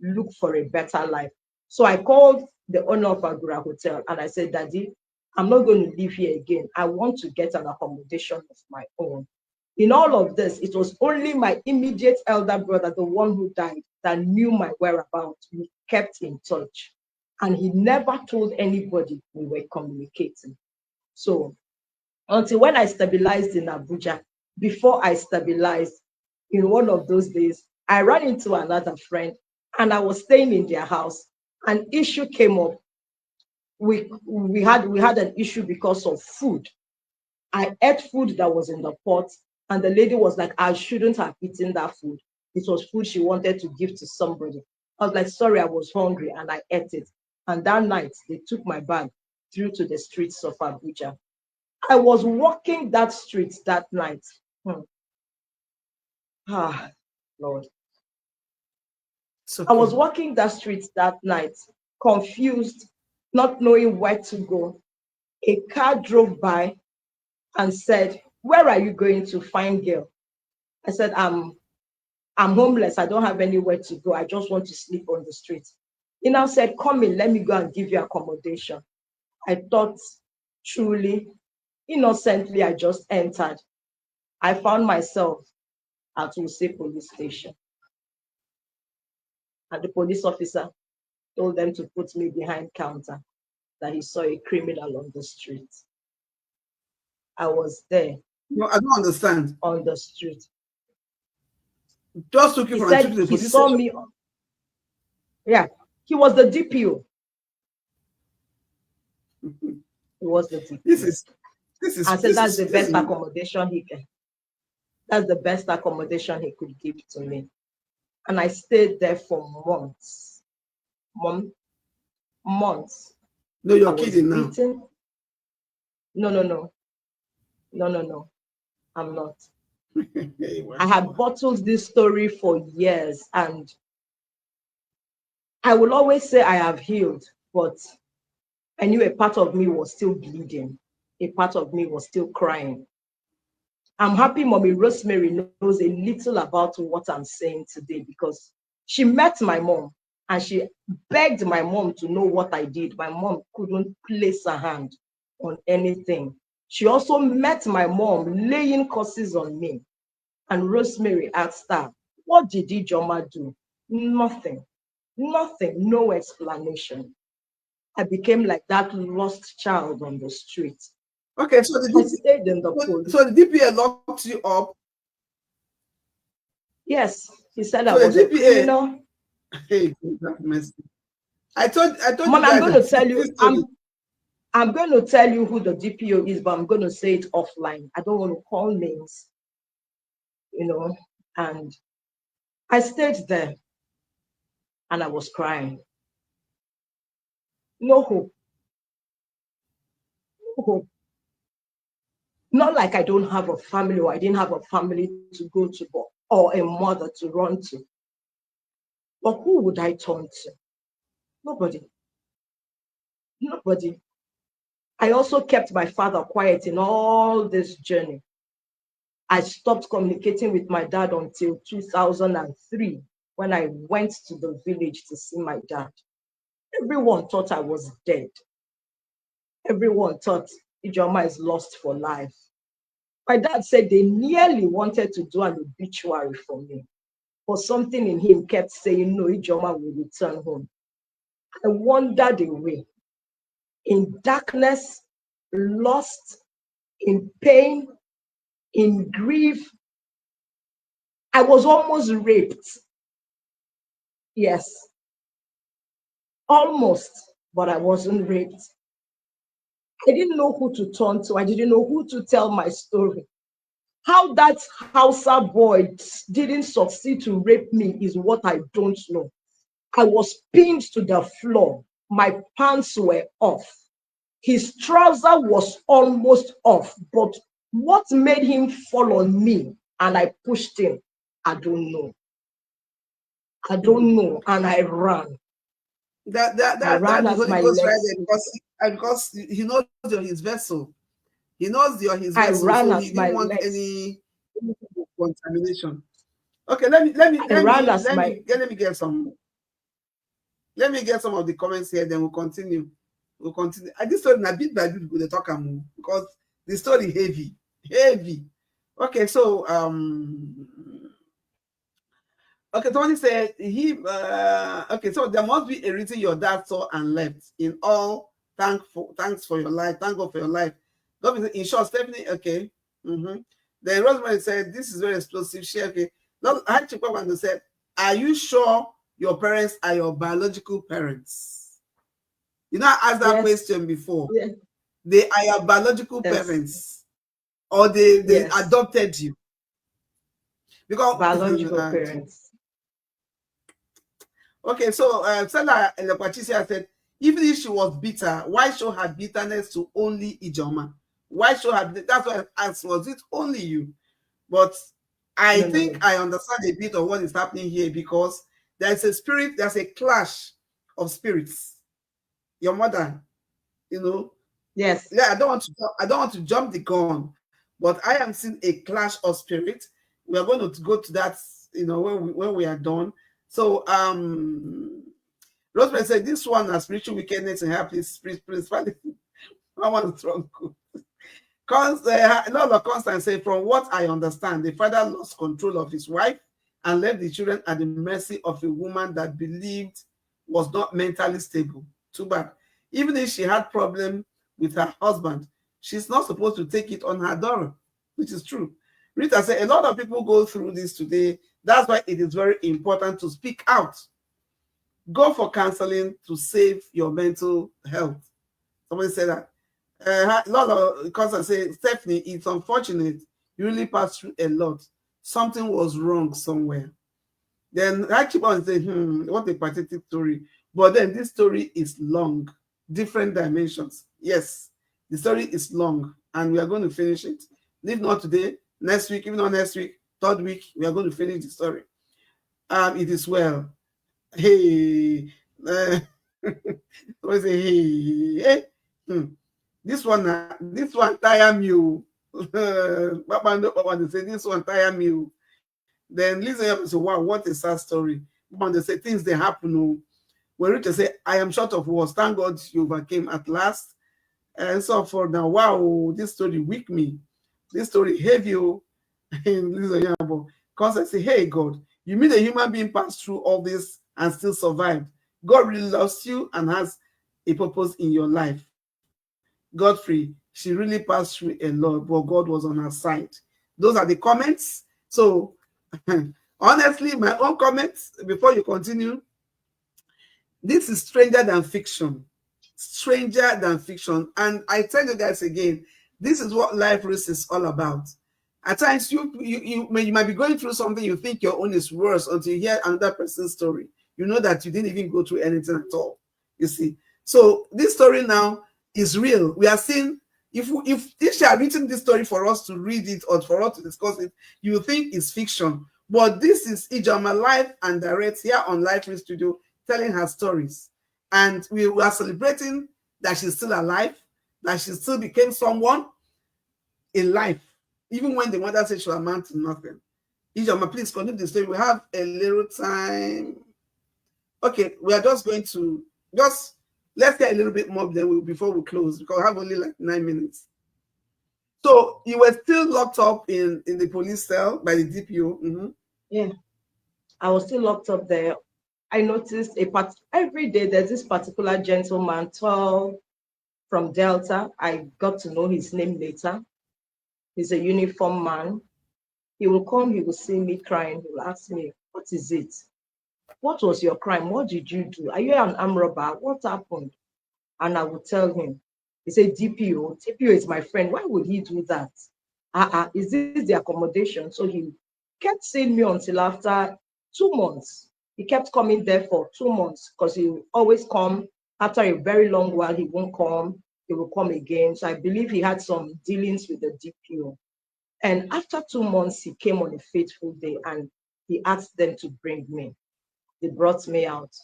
look for a better life. So I called the owner of Agura Hotel and I said, Daddy, I'm not going to live here again. I want to get an accommodation of my own. In all of this, it was only my immediate elder brother, the one who died, that knew my whereabouts. We kept in touch. And he never told anybody we were communicating. So until when I stabilized in Abuja, before I stabilized, in one of those days, I ran into another friend and I was staying in their house. An issue came up. We had an issue because of food. I ate food that was in the pot, and the lady was like, I shouldn't have eaten that food. It was food she wanted to give to somebody. I was like, sorry, I was hungry, and I ate it. And that night, they took my bag through to the streets of Abuja. I was walking that street that night. Ah, Lord. Okay. I was walking that street that night, confused, not knowing where to go. A car drove by and said, where are you going to, fine girl? I said, I'm homeless. I don't have anywhere to go. I just want to sleep on the street. He now said, come in, let me go and give you accommodation. I thought, truly, innocently, I just entered. I found myself at Wuse police station. And the police officer told them to put me behind counter, that he saw a criminal on the street. I was there. No, I don't understand. On the street. Just took you from the he police saw station. me. Yeah, he was the DPO. He was the DPO. This is. I said that's the best accommodation he can. That's the best accommodation he could give to me. And I stayed there for months. Months. No, you're kidding now. No. I'm not. I had bottled this story for years, and I will always say I have healed, but I knew a part of me was still bleeding. A part of me was still crying. I'm happy Mommy Rosemary knows a little about what I'm saying today, because she met my mom and she begged my mom to know what I did. My mom couldn't place her hand on anything. She also met my mom laying curses on me. And Rosemary asked her, what did Ijoma do? Nothing, nothing, no explanation. I became like that lost child on the street. Okay, so I stayed in the police. So the DPA locked you up? Yes, he said So I was the a criminal. Hey, that messy. I told Man, you I'm guys going to tell you, I'm going to tell you who the DPO is, but I'm going to say it offline. I don't want to call names, and I stayed there and I was crying. No hope. No hope. Not like I don't have a family or I didn't have a family to go to or a mother to run to. But who would I turn to? Nobody. Nobody. I also kept my father quiet in all this journey. I stopped communicating with my dad until 2003 when I went to the village to see my dad. Everyone thought I was dead. Everyone thought Ijoma is lost for life. My dad said they nearly wanted to do an obituary for me, but something in him kept saying, no, Ijoma will return home. I wandered away in darkness, lost, in pain, in grief. I was almost raped. Yes, almost, but I wasn't raped. I didn't know who to turn to. I didn't know who to tell my story. How that Hausa boy didn't succeed to rape me is what I don't know. I was pinned to the floor. My pants were off. His trouser was almost off, but what made him fall on me and I pushed him, I don't know. I don't know, and I ran. That's the as Holy my Ghost right legs. there, because he knows you're his vessel. He knows you're his I vessel, ran so as he my didn't want legs. any contamination. Okay, let me get some. Let me get some of the comments here, then we'll continue. This story na bit by bit we'll talk because the story heavy. Okay, so okay, Tony said okay, so there must be a reason your dad saw and left. In all, thanks for your life. Thank God for your life. God, in short, Stephanie, okay. Then Rosemary said, this is very explosive. She okay. Now I had to said, are you sure your parents are your biological parents? You know, I asked that question before. Yes. They are your biological parents, or they adopted you? Because biological parents. Okay, so Stella Elekwachisia said, even if she was bitter, why show her bitterness to only Ijoma? Why show her? That's why I asked, was it only you? But I think I understand a bit of what is happening here, because there's a spirit, there's a clash of spirits. Your mother, Yes. Yeah, I don't want to jump the gun, but I am seeing a clash of spirits. We are going to go to that, when we are done. So Rosemary said this one has spiritual wickedness in her principality. I want to strong. Lord of Constance said, from what I understand, the father lost control of his wife and left the children at the mercy of a woman that believed was not mentally stable. Too bad. Even if she had problem with her husband, she's not supposed to take it on her daughter, which is true. Rita said, a lot of people go through this today. That's why it is very important to speak out. Go for counseling to save your mental health. Somebody said that. A lot of Constance say, Stephanie, it's unfortunate. You really passed through a lot. Something was wrong somewhere. Then I keep on saying, what a pathetic story. But then this story is long, different dimensions. Yes, the story is long, and we are going to finish it. If not today, next week, even not next week, third week, we are going to finish the story. It is well. Hey, what say hey? This one tire me. Papa, they say this one tire me. Then listen up and say, wow, what a sad story. Papa, they say things they happen. When Rachel said, I am short of words, thank God you overcame at last. And so for now, wow, this story weak me. This story heavy. Because I say, hey, God, you mean a human being passed through all this and still survived? God really loves you and has a purpose in your life. Godfrey, she really passed through a lot, but God was on her side. Those are the comments. So, honestly, my own comments before you continue, this is stranger than fiction. Stranger than fiction. And I tell you guys again, this is what life risk is all about. At times, you might be going through something, you think your own is worse until you hear another person's story. You know that you didn't even go through anything at all. You see. So this story now is real. We are seeing, if she had written this story for us to read it or for us to discuss it, you think it's fiction. But this is Ijoma live and direct here on Life Real Studio, telling her stories. And we are celebrating that she's still alive, that she still became someone in life, even when the mother said she'll amount to nothing. Ijoma, please continue the story. We have a little time. Okay, we are just going to let's get a little bit more before we close, because we have only like 9 minutes. So you were still locked up in the police cell by the DPO. Mm-hmm. Yeah, I was still locked up there. I noticed every day there's this particular gentleman, tall, from Delta. I got to know his name later. He's a uniform man. He will come, he will see me crying. He will ask me, what is it? What was your crime? What did you do? Are you an armed robber? What happened? And I would tell him. He said, DPO. DPO is my friend. Why would he do that? Is this the accommodation? So he kept seeing me until after 2 months. He kept coming there for 2 months because he would always come. After a very long while, he won't come. He will come again. So I believe he had some dealings with the DPO. And after 2 months, he came on a fateful day and he asked them to bring me. They brought me out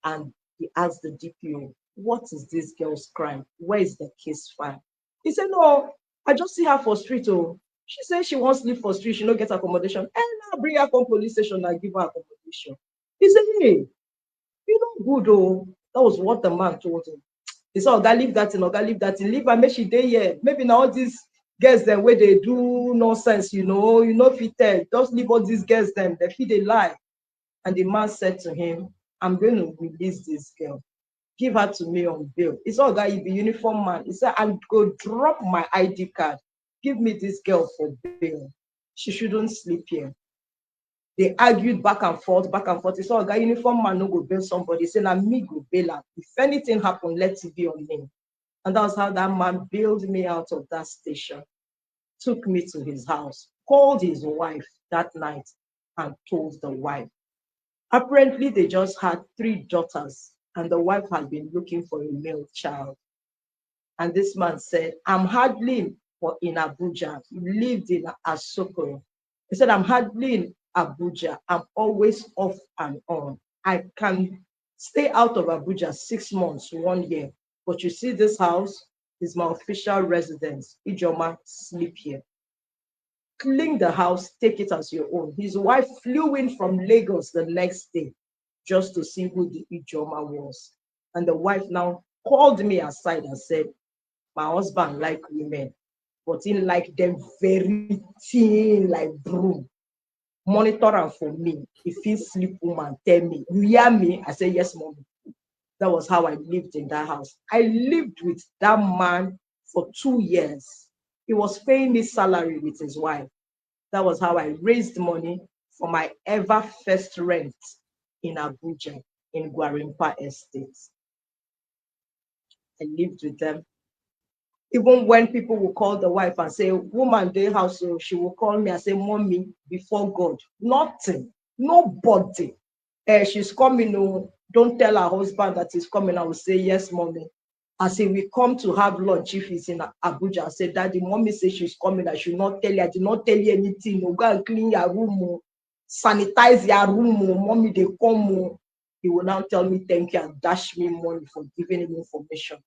and he asked the DPO, what is this girl's crime? Where is the case file? He said, no, I just see her for street. Oh, she said she wants to live for street. She don't get accommodation. And I'll bring her from police station and give her accommodation. He said, hey, you know good. Oh, that was what the man told him. He said, Oga, leave that in. Oga, leave that in. Leave her, make she day here. Maybe now all these girls them where they do nonsense, you know, fit tell. Just leave all these girls them. They feel they lie. And the man said to him, I'm going to release this girl. Give her to me on bail. It's all that you be uniform man. He said, I'll go drop my ID card. Give me this girl for bail. She shouldn't sleep here. They argued back and forth, back and forth. He said, Oga, uniform man no go bail somebody. He said, me go bail her. If anything happen, let it be on me. And that was how that man bailed me out of that station. Took me to his house, called his wife that night and told the wife. Apparently, they just had 3 daughters, and the wife had been looking for a male child. And this man said, I'm hardly in Abuja. He lived in Asokoro. He said, I'm hardly in Abuja. I'm always off and on. I can stay out of Abuja 6 months, 1 year. But you see, this house is my official residence. Ijoma, sleep here. Clean the house, take it as your own. His wife flew in from Lagos the next day just to see who the Ijoma was. And the wife now called me aside and said, my husband like women, but he like them very thin, like broom. Monitor them for me. If he sleep woman, tell me. You hear me? I say, yes, mommy. That was how I lived in that house. I lived with that man for 2 years. He was paying me salary with his wife. That was how I raised money for my ever first rent in Abuja, in Gwarimpa Estate. I lived with them. Even when people will call the wife and say, woman, day house, so she will call me and say, mommy, before God, nothing, nobody. She's coming, oh, don't tell her husband that he's coming. I will say, yes, mommy. I say, we come to have lunch if he's in Abuja. I said, daddy, mommy says she's coming. I should not tell you. I did not tell you anything. No, go and clean your room. Sanitize your room. Mommy, they come. He will now tell me thank you and dash me money for giving him information.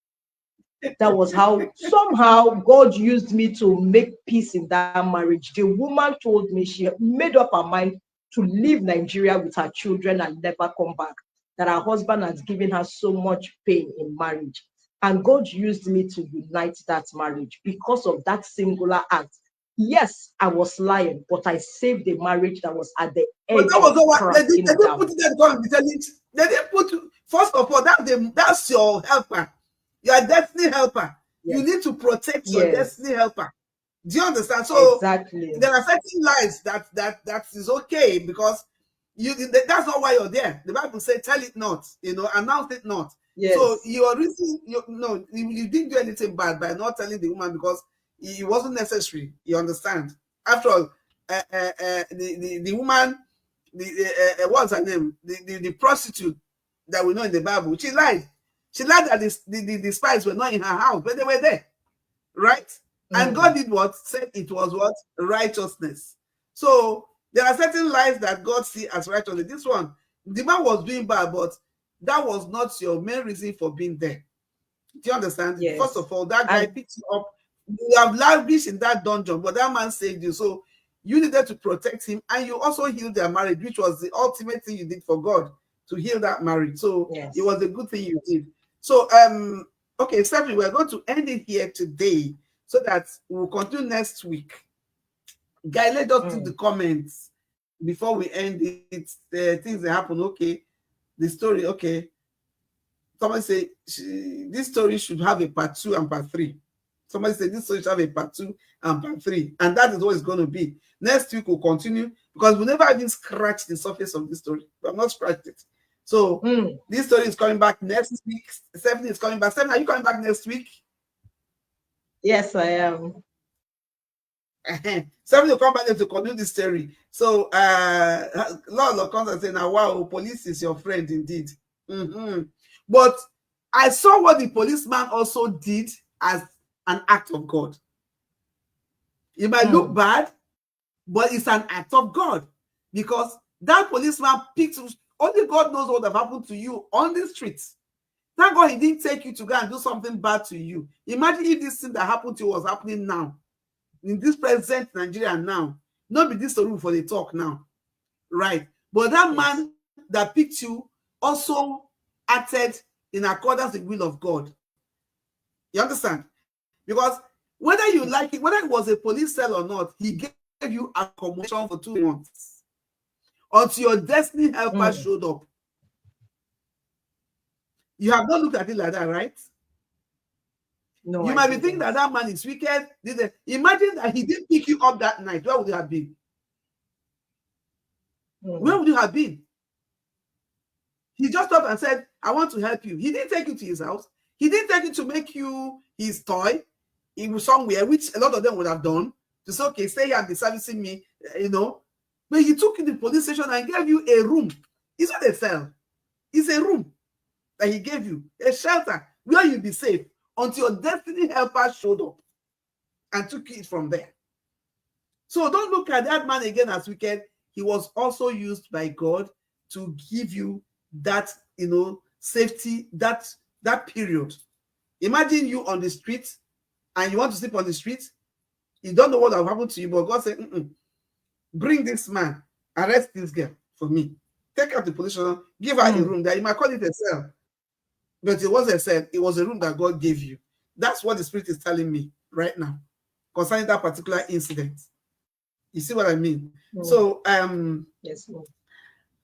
That was how somehow God used me to make peace in that marriage. The woman told me she made up her mind to leave Nigeria with her children and never come back. that her husband has given her so much pain in marriage. And God used me to unite that marriage because of that singular act. Yes, I was lying, but I saved a marriage that was at the But edge that was of not what they cracking didn't down. put it there because be telling. They didn't put, first of all, that's your helper. Your destiny helper. Yes. You need to protect your destiny helper. Do you understand? So exactly. There are certain lies that is okay because that's not why you're there. The Bible says, "Tell it not," announce it not. Yes. So your reason, you didn't do anything bad by not telling the woman because it wasn't necessary. You understand? After all, the woman, what's her name? The prostitute that we know in the Bible, she lied. She lied that the spies were not in her house, but they were there, right? And God did what? Said it was what? Righteousness. So there are certain lies that God sees as righteousness. This one, the man was doing bad, but that was not your main reason for being there. Do you understand? Yes. First of all, that guy picked you up. You have lavished in that dungeon, but that man saved you. So you needed to protect him, and you also healed their marriage, which was the ultimate thing you did for God, to heal that marriage. So it was a good thing you did. So okay, Stephanie, we're going to end it here today so that we'll continue next week. Guy, let us do the comments before we end it. Things that happen. Okay, the story. Okay, someone say this story should have a part 2 and part 3. Somebody said this story should have a part 2 and part 3, and that is what it's going to be. Next week we'll continue because we never even scratched the surface of this story. We have not scratched it. So this story is coming back next week. Stephanie is coming back. Stephanie, are you coming back next week? Yes, I am. Stephanie will come back to continue the story. So Lord comes and say, now wow, police is your friend indeed. But I saw what the policeman also did as an act of God. It might look bad, but it's an act of God because that policeman picked. Only God knows what have happened to you on the streets. Thank God he didn't take you to go and do something bad to you. Imagine if this thing that happened to you was happening now, in this present Nigeria now. Not be this story for the talk now, right? But that man that picked you also acted in accordance with the will of God. You understand? Because whether you like it, whether it was a police cell or not, he gave you accommodation for 2 months until your destiny helper showed up. You have not looked at it like that, right? No, you might be thinking that that man is wicked. Imagine that he didn't pick you up that night. Where would you have been? Where would you have been? He just stopped and said, I want to help you. He didn't take you to his house. He didn't take you to make you his toy. He was somewhere, which a lot of them would have done. To say, okay, stay here and be servicing me, But he took you to the police station and gave you a room. It's not a cell. It's a room that he gave you, a shelter where you'll be safe until your destiny helper showed up and took it from there. So don't look at that man again as wicked. He was also used by God to give you that, safety, that period. Imagine you on the street and you want to sleep on the street. You don't know what will happen to you, but God said, bring this man, arrest this girl for me. Take her to police station, give her a room that you might call it a cell. But it wasn't a cell, it was a room that God gave you. That's what the Spirit is telling me right now concerning that particular incident. You see what I mean? So yes, Lord.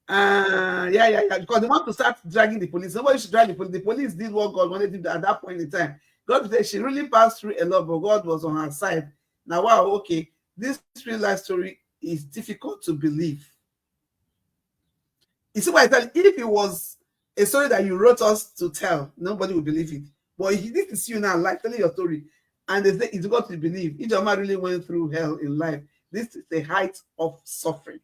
Because they want to start dragging the police. Nobody should drag the police. The police did what God wanted him to at that point in time. God said she really passed through a lot, but God was on her side. Now, wow, okay, this real life story is difficult to believe. You see what I tell you? If it was a story that you wrote us to tell, nobody would believe it. But if this is you now, like telling your story, and they say it's got to believe. Ijoma really went through hell in life. This is the height of suffering.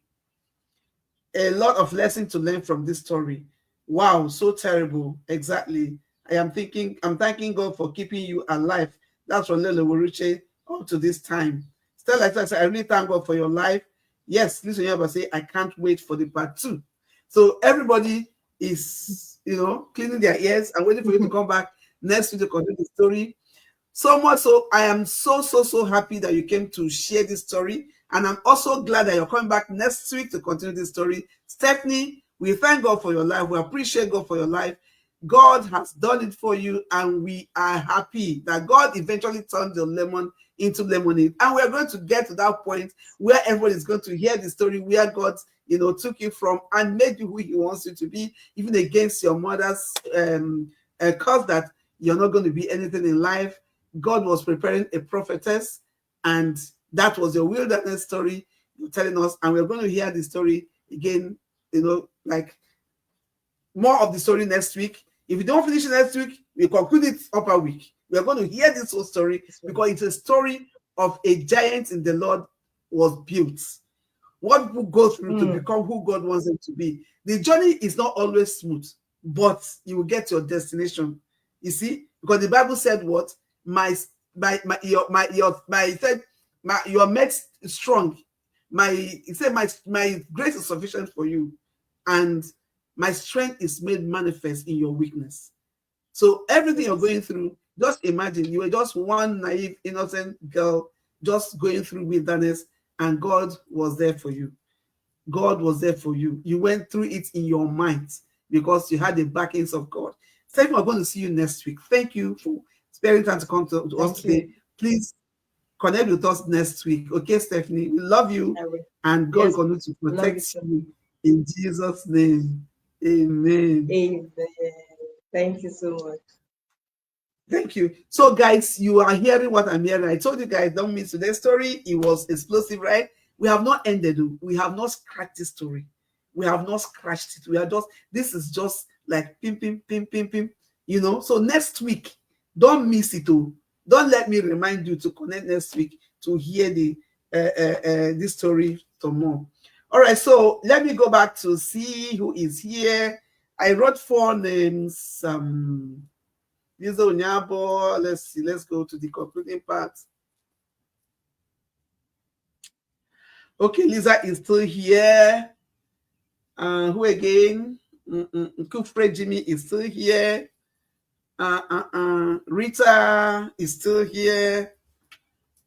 A lot of lessons to learn from this story. Wow, so terrible. Exactly. I'm thanking God for keeping you alive. That's from Lele Wuruche up to this time. Still, like I said, I really thank God for your life. Yes, listen, you ever say, I can't wait for the part 2. So everybody is, cleaning their ears and waiting for you to come back next week to continue the story. So much so, I am so happy that you came to share this story. And I'm also glad that you're coming back next week to continue this story. Stephanie, We thank God for your life. We appreciate God for your life. God has done it for you, and we are happy that God eventually turned the lemon into lemonade. And we're going to get to that point where everyone is going to hear the story where God, took you from and made you who He wants you to be, even against your mother's cause that you're not going to be anything in life. God was preparing a prophetess, and that was your wilderness story you're telling us. And we're going to hear the story again, like more of the story next week. If you don't finish it next week, we conclude it upper week. We're going to hear this whole story because it's a story of a giant in the Lord was built. What people go through to become who God wants them to be. The journey is not always smooth, but you will get your destination. You see, because the Bible said what? You're made strong. It said my grace is sufficient for you, and my strength is made manifest in your weakness. So everything you're going through, just imagine you were just one naive, innocent girl just going through wilderness, and God was there for you. God was there for you. You went through it in your mind because you had the backings of God. Stephanie, we're going to see you next week. Thank you for sparing time to come to us today. Please connect with us next week. Okay, Stephanie, we love you, and God will continue to protect you in Jesus' name. Amen. Amen. Thank you so much. Thank you. So, guys, you are hearing what I'm hearing. I told you guys, don't miss today's story. It was explosive, right? We have not ended. We have not scratched the story. We have not scratched it. We are just, this is just like pim, pim, pim, pim, pim. So next week, don't miss it. Don't let me remind you to connect next week to hear this story some more. All right, so let me go back to see who is here. I wrote 4 names. Lisa Onyabo. Let's see. Let's go to the concluding part. Okay, Lisa is still here. Who again? Kufre Jimmy is still here. Rita is still here.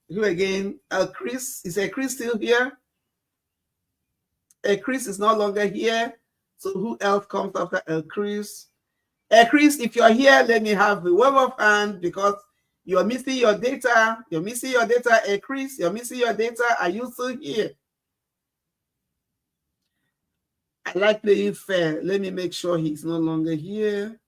Who again? Chris. Is Chris still here? Chris is no longer here. So who else comes after Chris? Chris, if you're here, let me have a wave of hand because you're missing your data. You're missing your data. Chris, you're missing your data. Are you still here? I like playing fair. Let me make sure he's no longer here.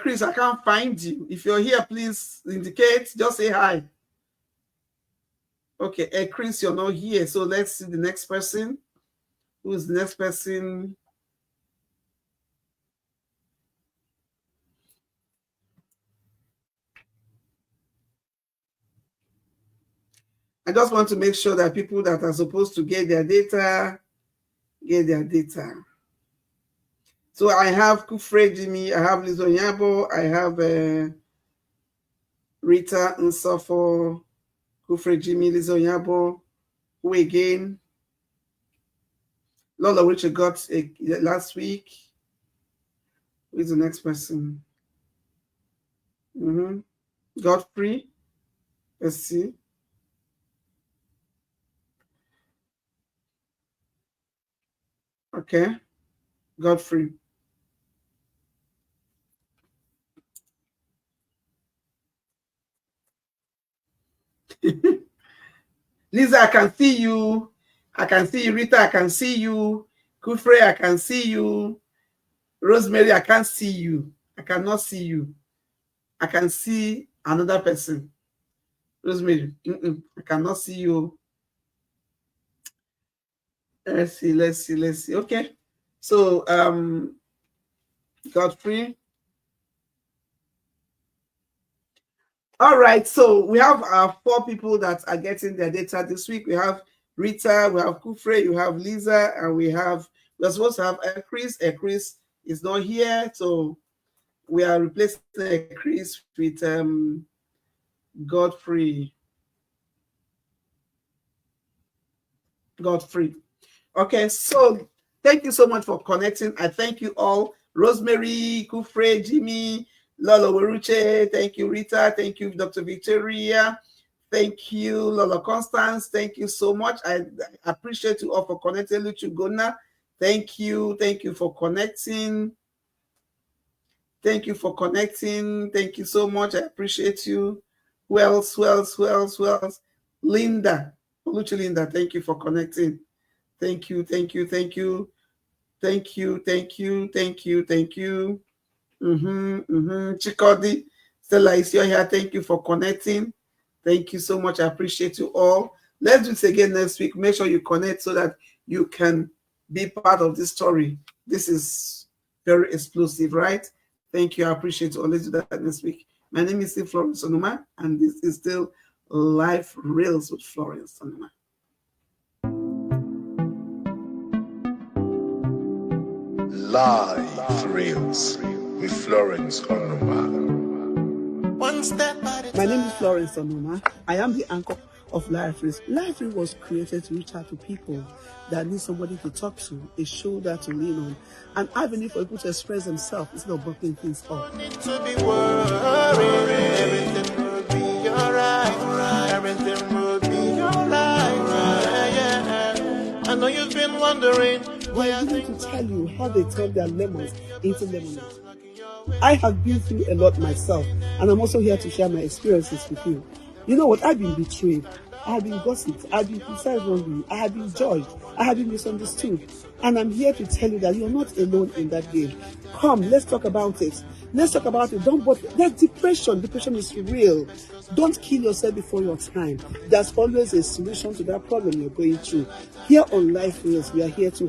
Chris, I can't find you. If you're here, please indicate. Just say hi. Okay, Chris, you're not here. So let's see the next person. Who's the next person? I just want to make sure that people that are supposed to get their data, get their data. So I have Kufre Jimmy, I have Liz Onyabo, I have Rita Nsofo, Kufre Jimmy, Liz Onyabo. Who again? Lola, which I got last week. Who is the next person? Godfrey. Let's see. Okay. Godfrey. Lisa, I can see you. I can see you. Rita, I can see you. Kufre, I can see you. Rosemary, I can't see you. I cannot see you. I can see another person. Rosemary, I cannot see you. Let's see. Okay. So, Godfrey. All right. So we have 4 people that are getting their data this week. We have Rita, we have Kufre, you have Lisa, and we're supposed to have Chris. Chris is not here. So we are replacing Chris with Godfrey. Okay, so thank you so much for connecting. I thank you all. Rosemary, Kufre, Jimmy, Lolo Weruche, thank you, Rita, thank you, Dr. Victoria, thank you, Lola Constance, thank you so much. I appreciate you all for connecting. Luchu Gona, thank you for connecting. Thank you for connecting. Thank you so much. I appreciate you. Who else? Linda, Oluchi Linda, thank you for connecting. Thank you. Chikodi, Stella is here. Thank you for connecting. Thank you so much. I appreciate you all. Let's do this again next week. Make sure you connect so that you can be part of this story. This is very explosive, right? Thank you. I appreciate you all. Let's do that next week. My name is Florence Onuma, and this is still Life Reels with Florence Onuma. Lifereals with Florence Onuma. My name is Florence Onuma. I am the anchor of Lifereals. Lifereals was created to reach out to people that need somebody to talk to, a shoulder to lean on, an avenue for people to express themselves instead of blocking things off. Need to be worried. Everything will be alright. Everything will be alright. Yeah. I know you've been wondering. We're going to tell you how they turn their lemons into lemonade. I have been through a lot myself, and I'm also here to share my experiences with you. You know what? I've been betrayed. I have been gossiped. I have been criticized wrongly. I have been judged. I have been misunderstood. And I'm here to tell you that you're not alone in that game. Come, let's talk about it. Let's talk about it. Don't bother. That depression. Depression is real. Don't kill yourself before your time. There's always a solution to that problem you're going through. Here on Lifereals, we are here to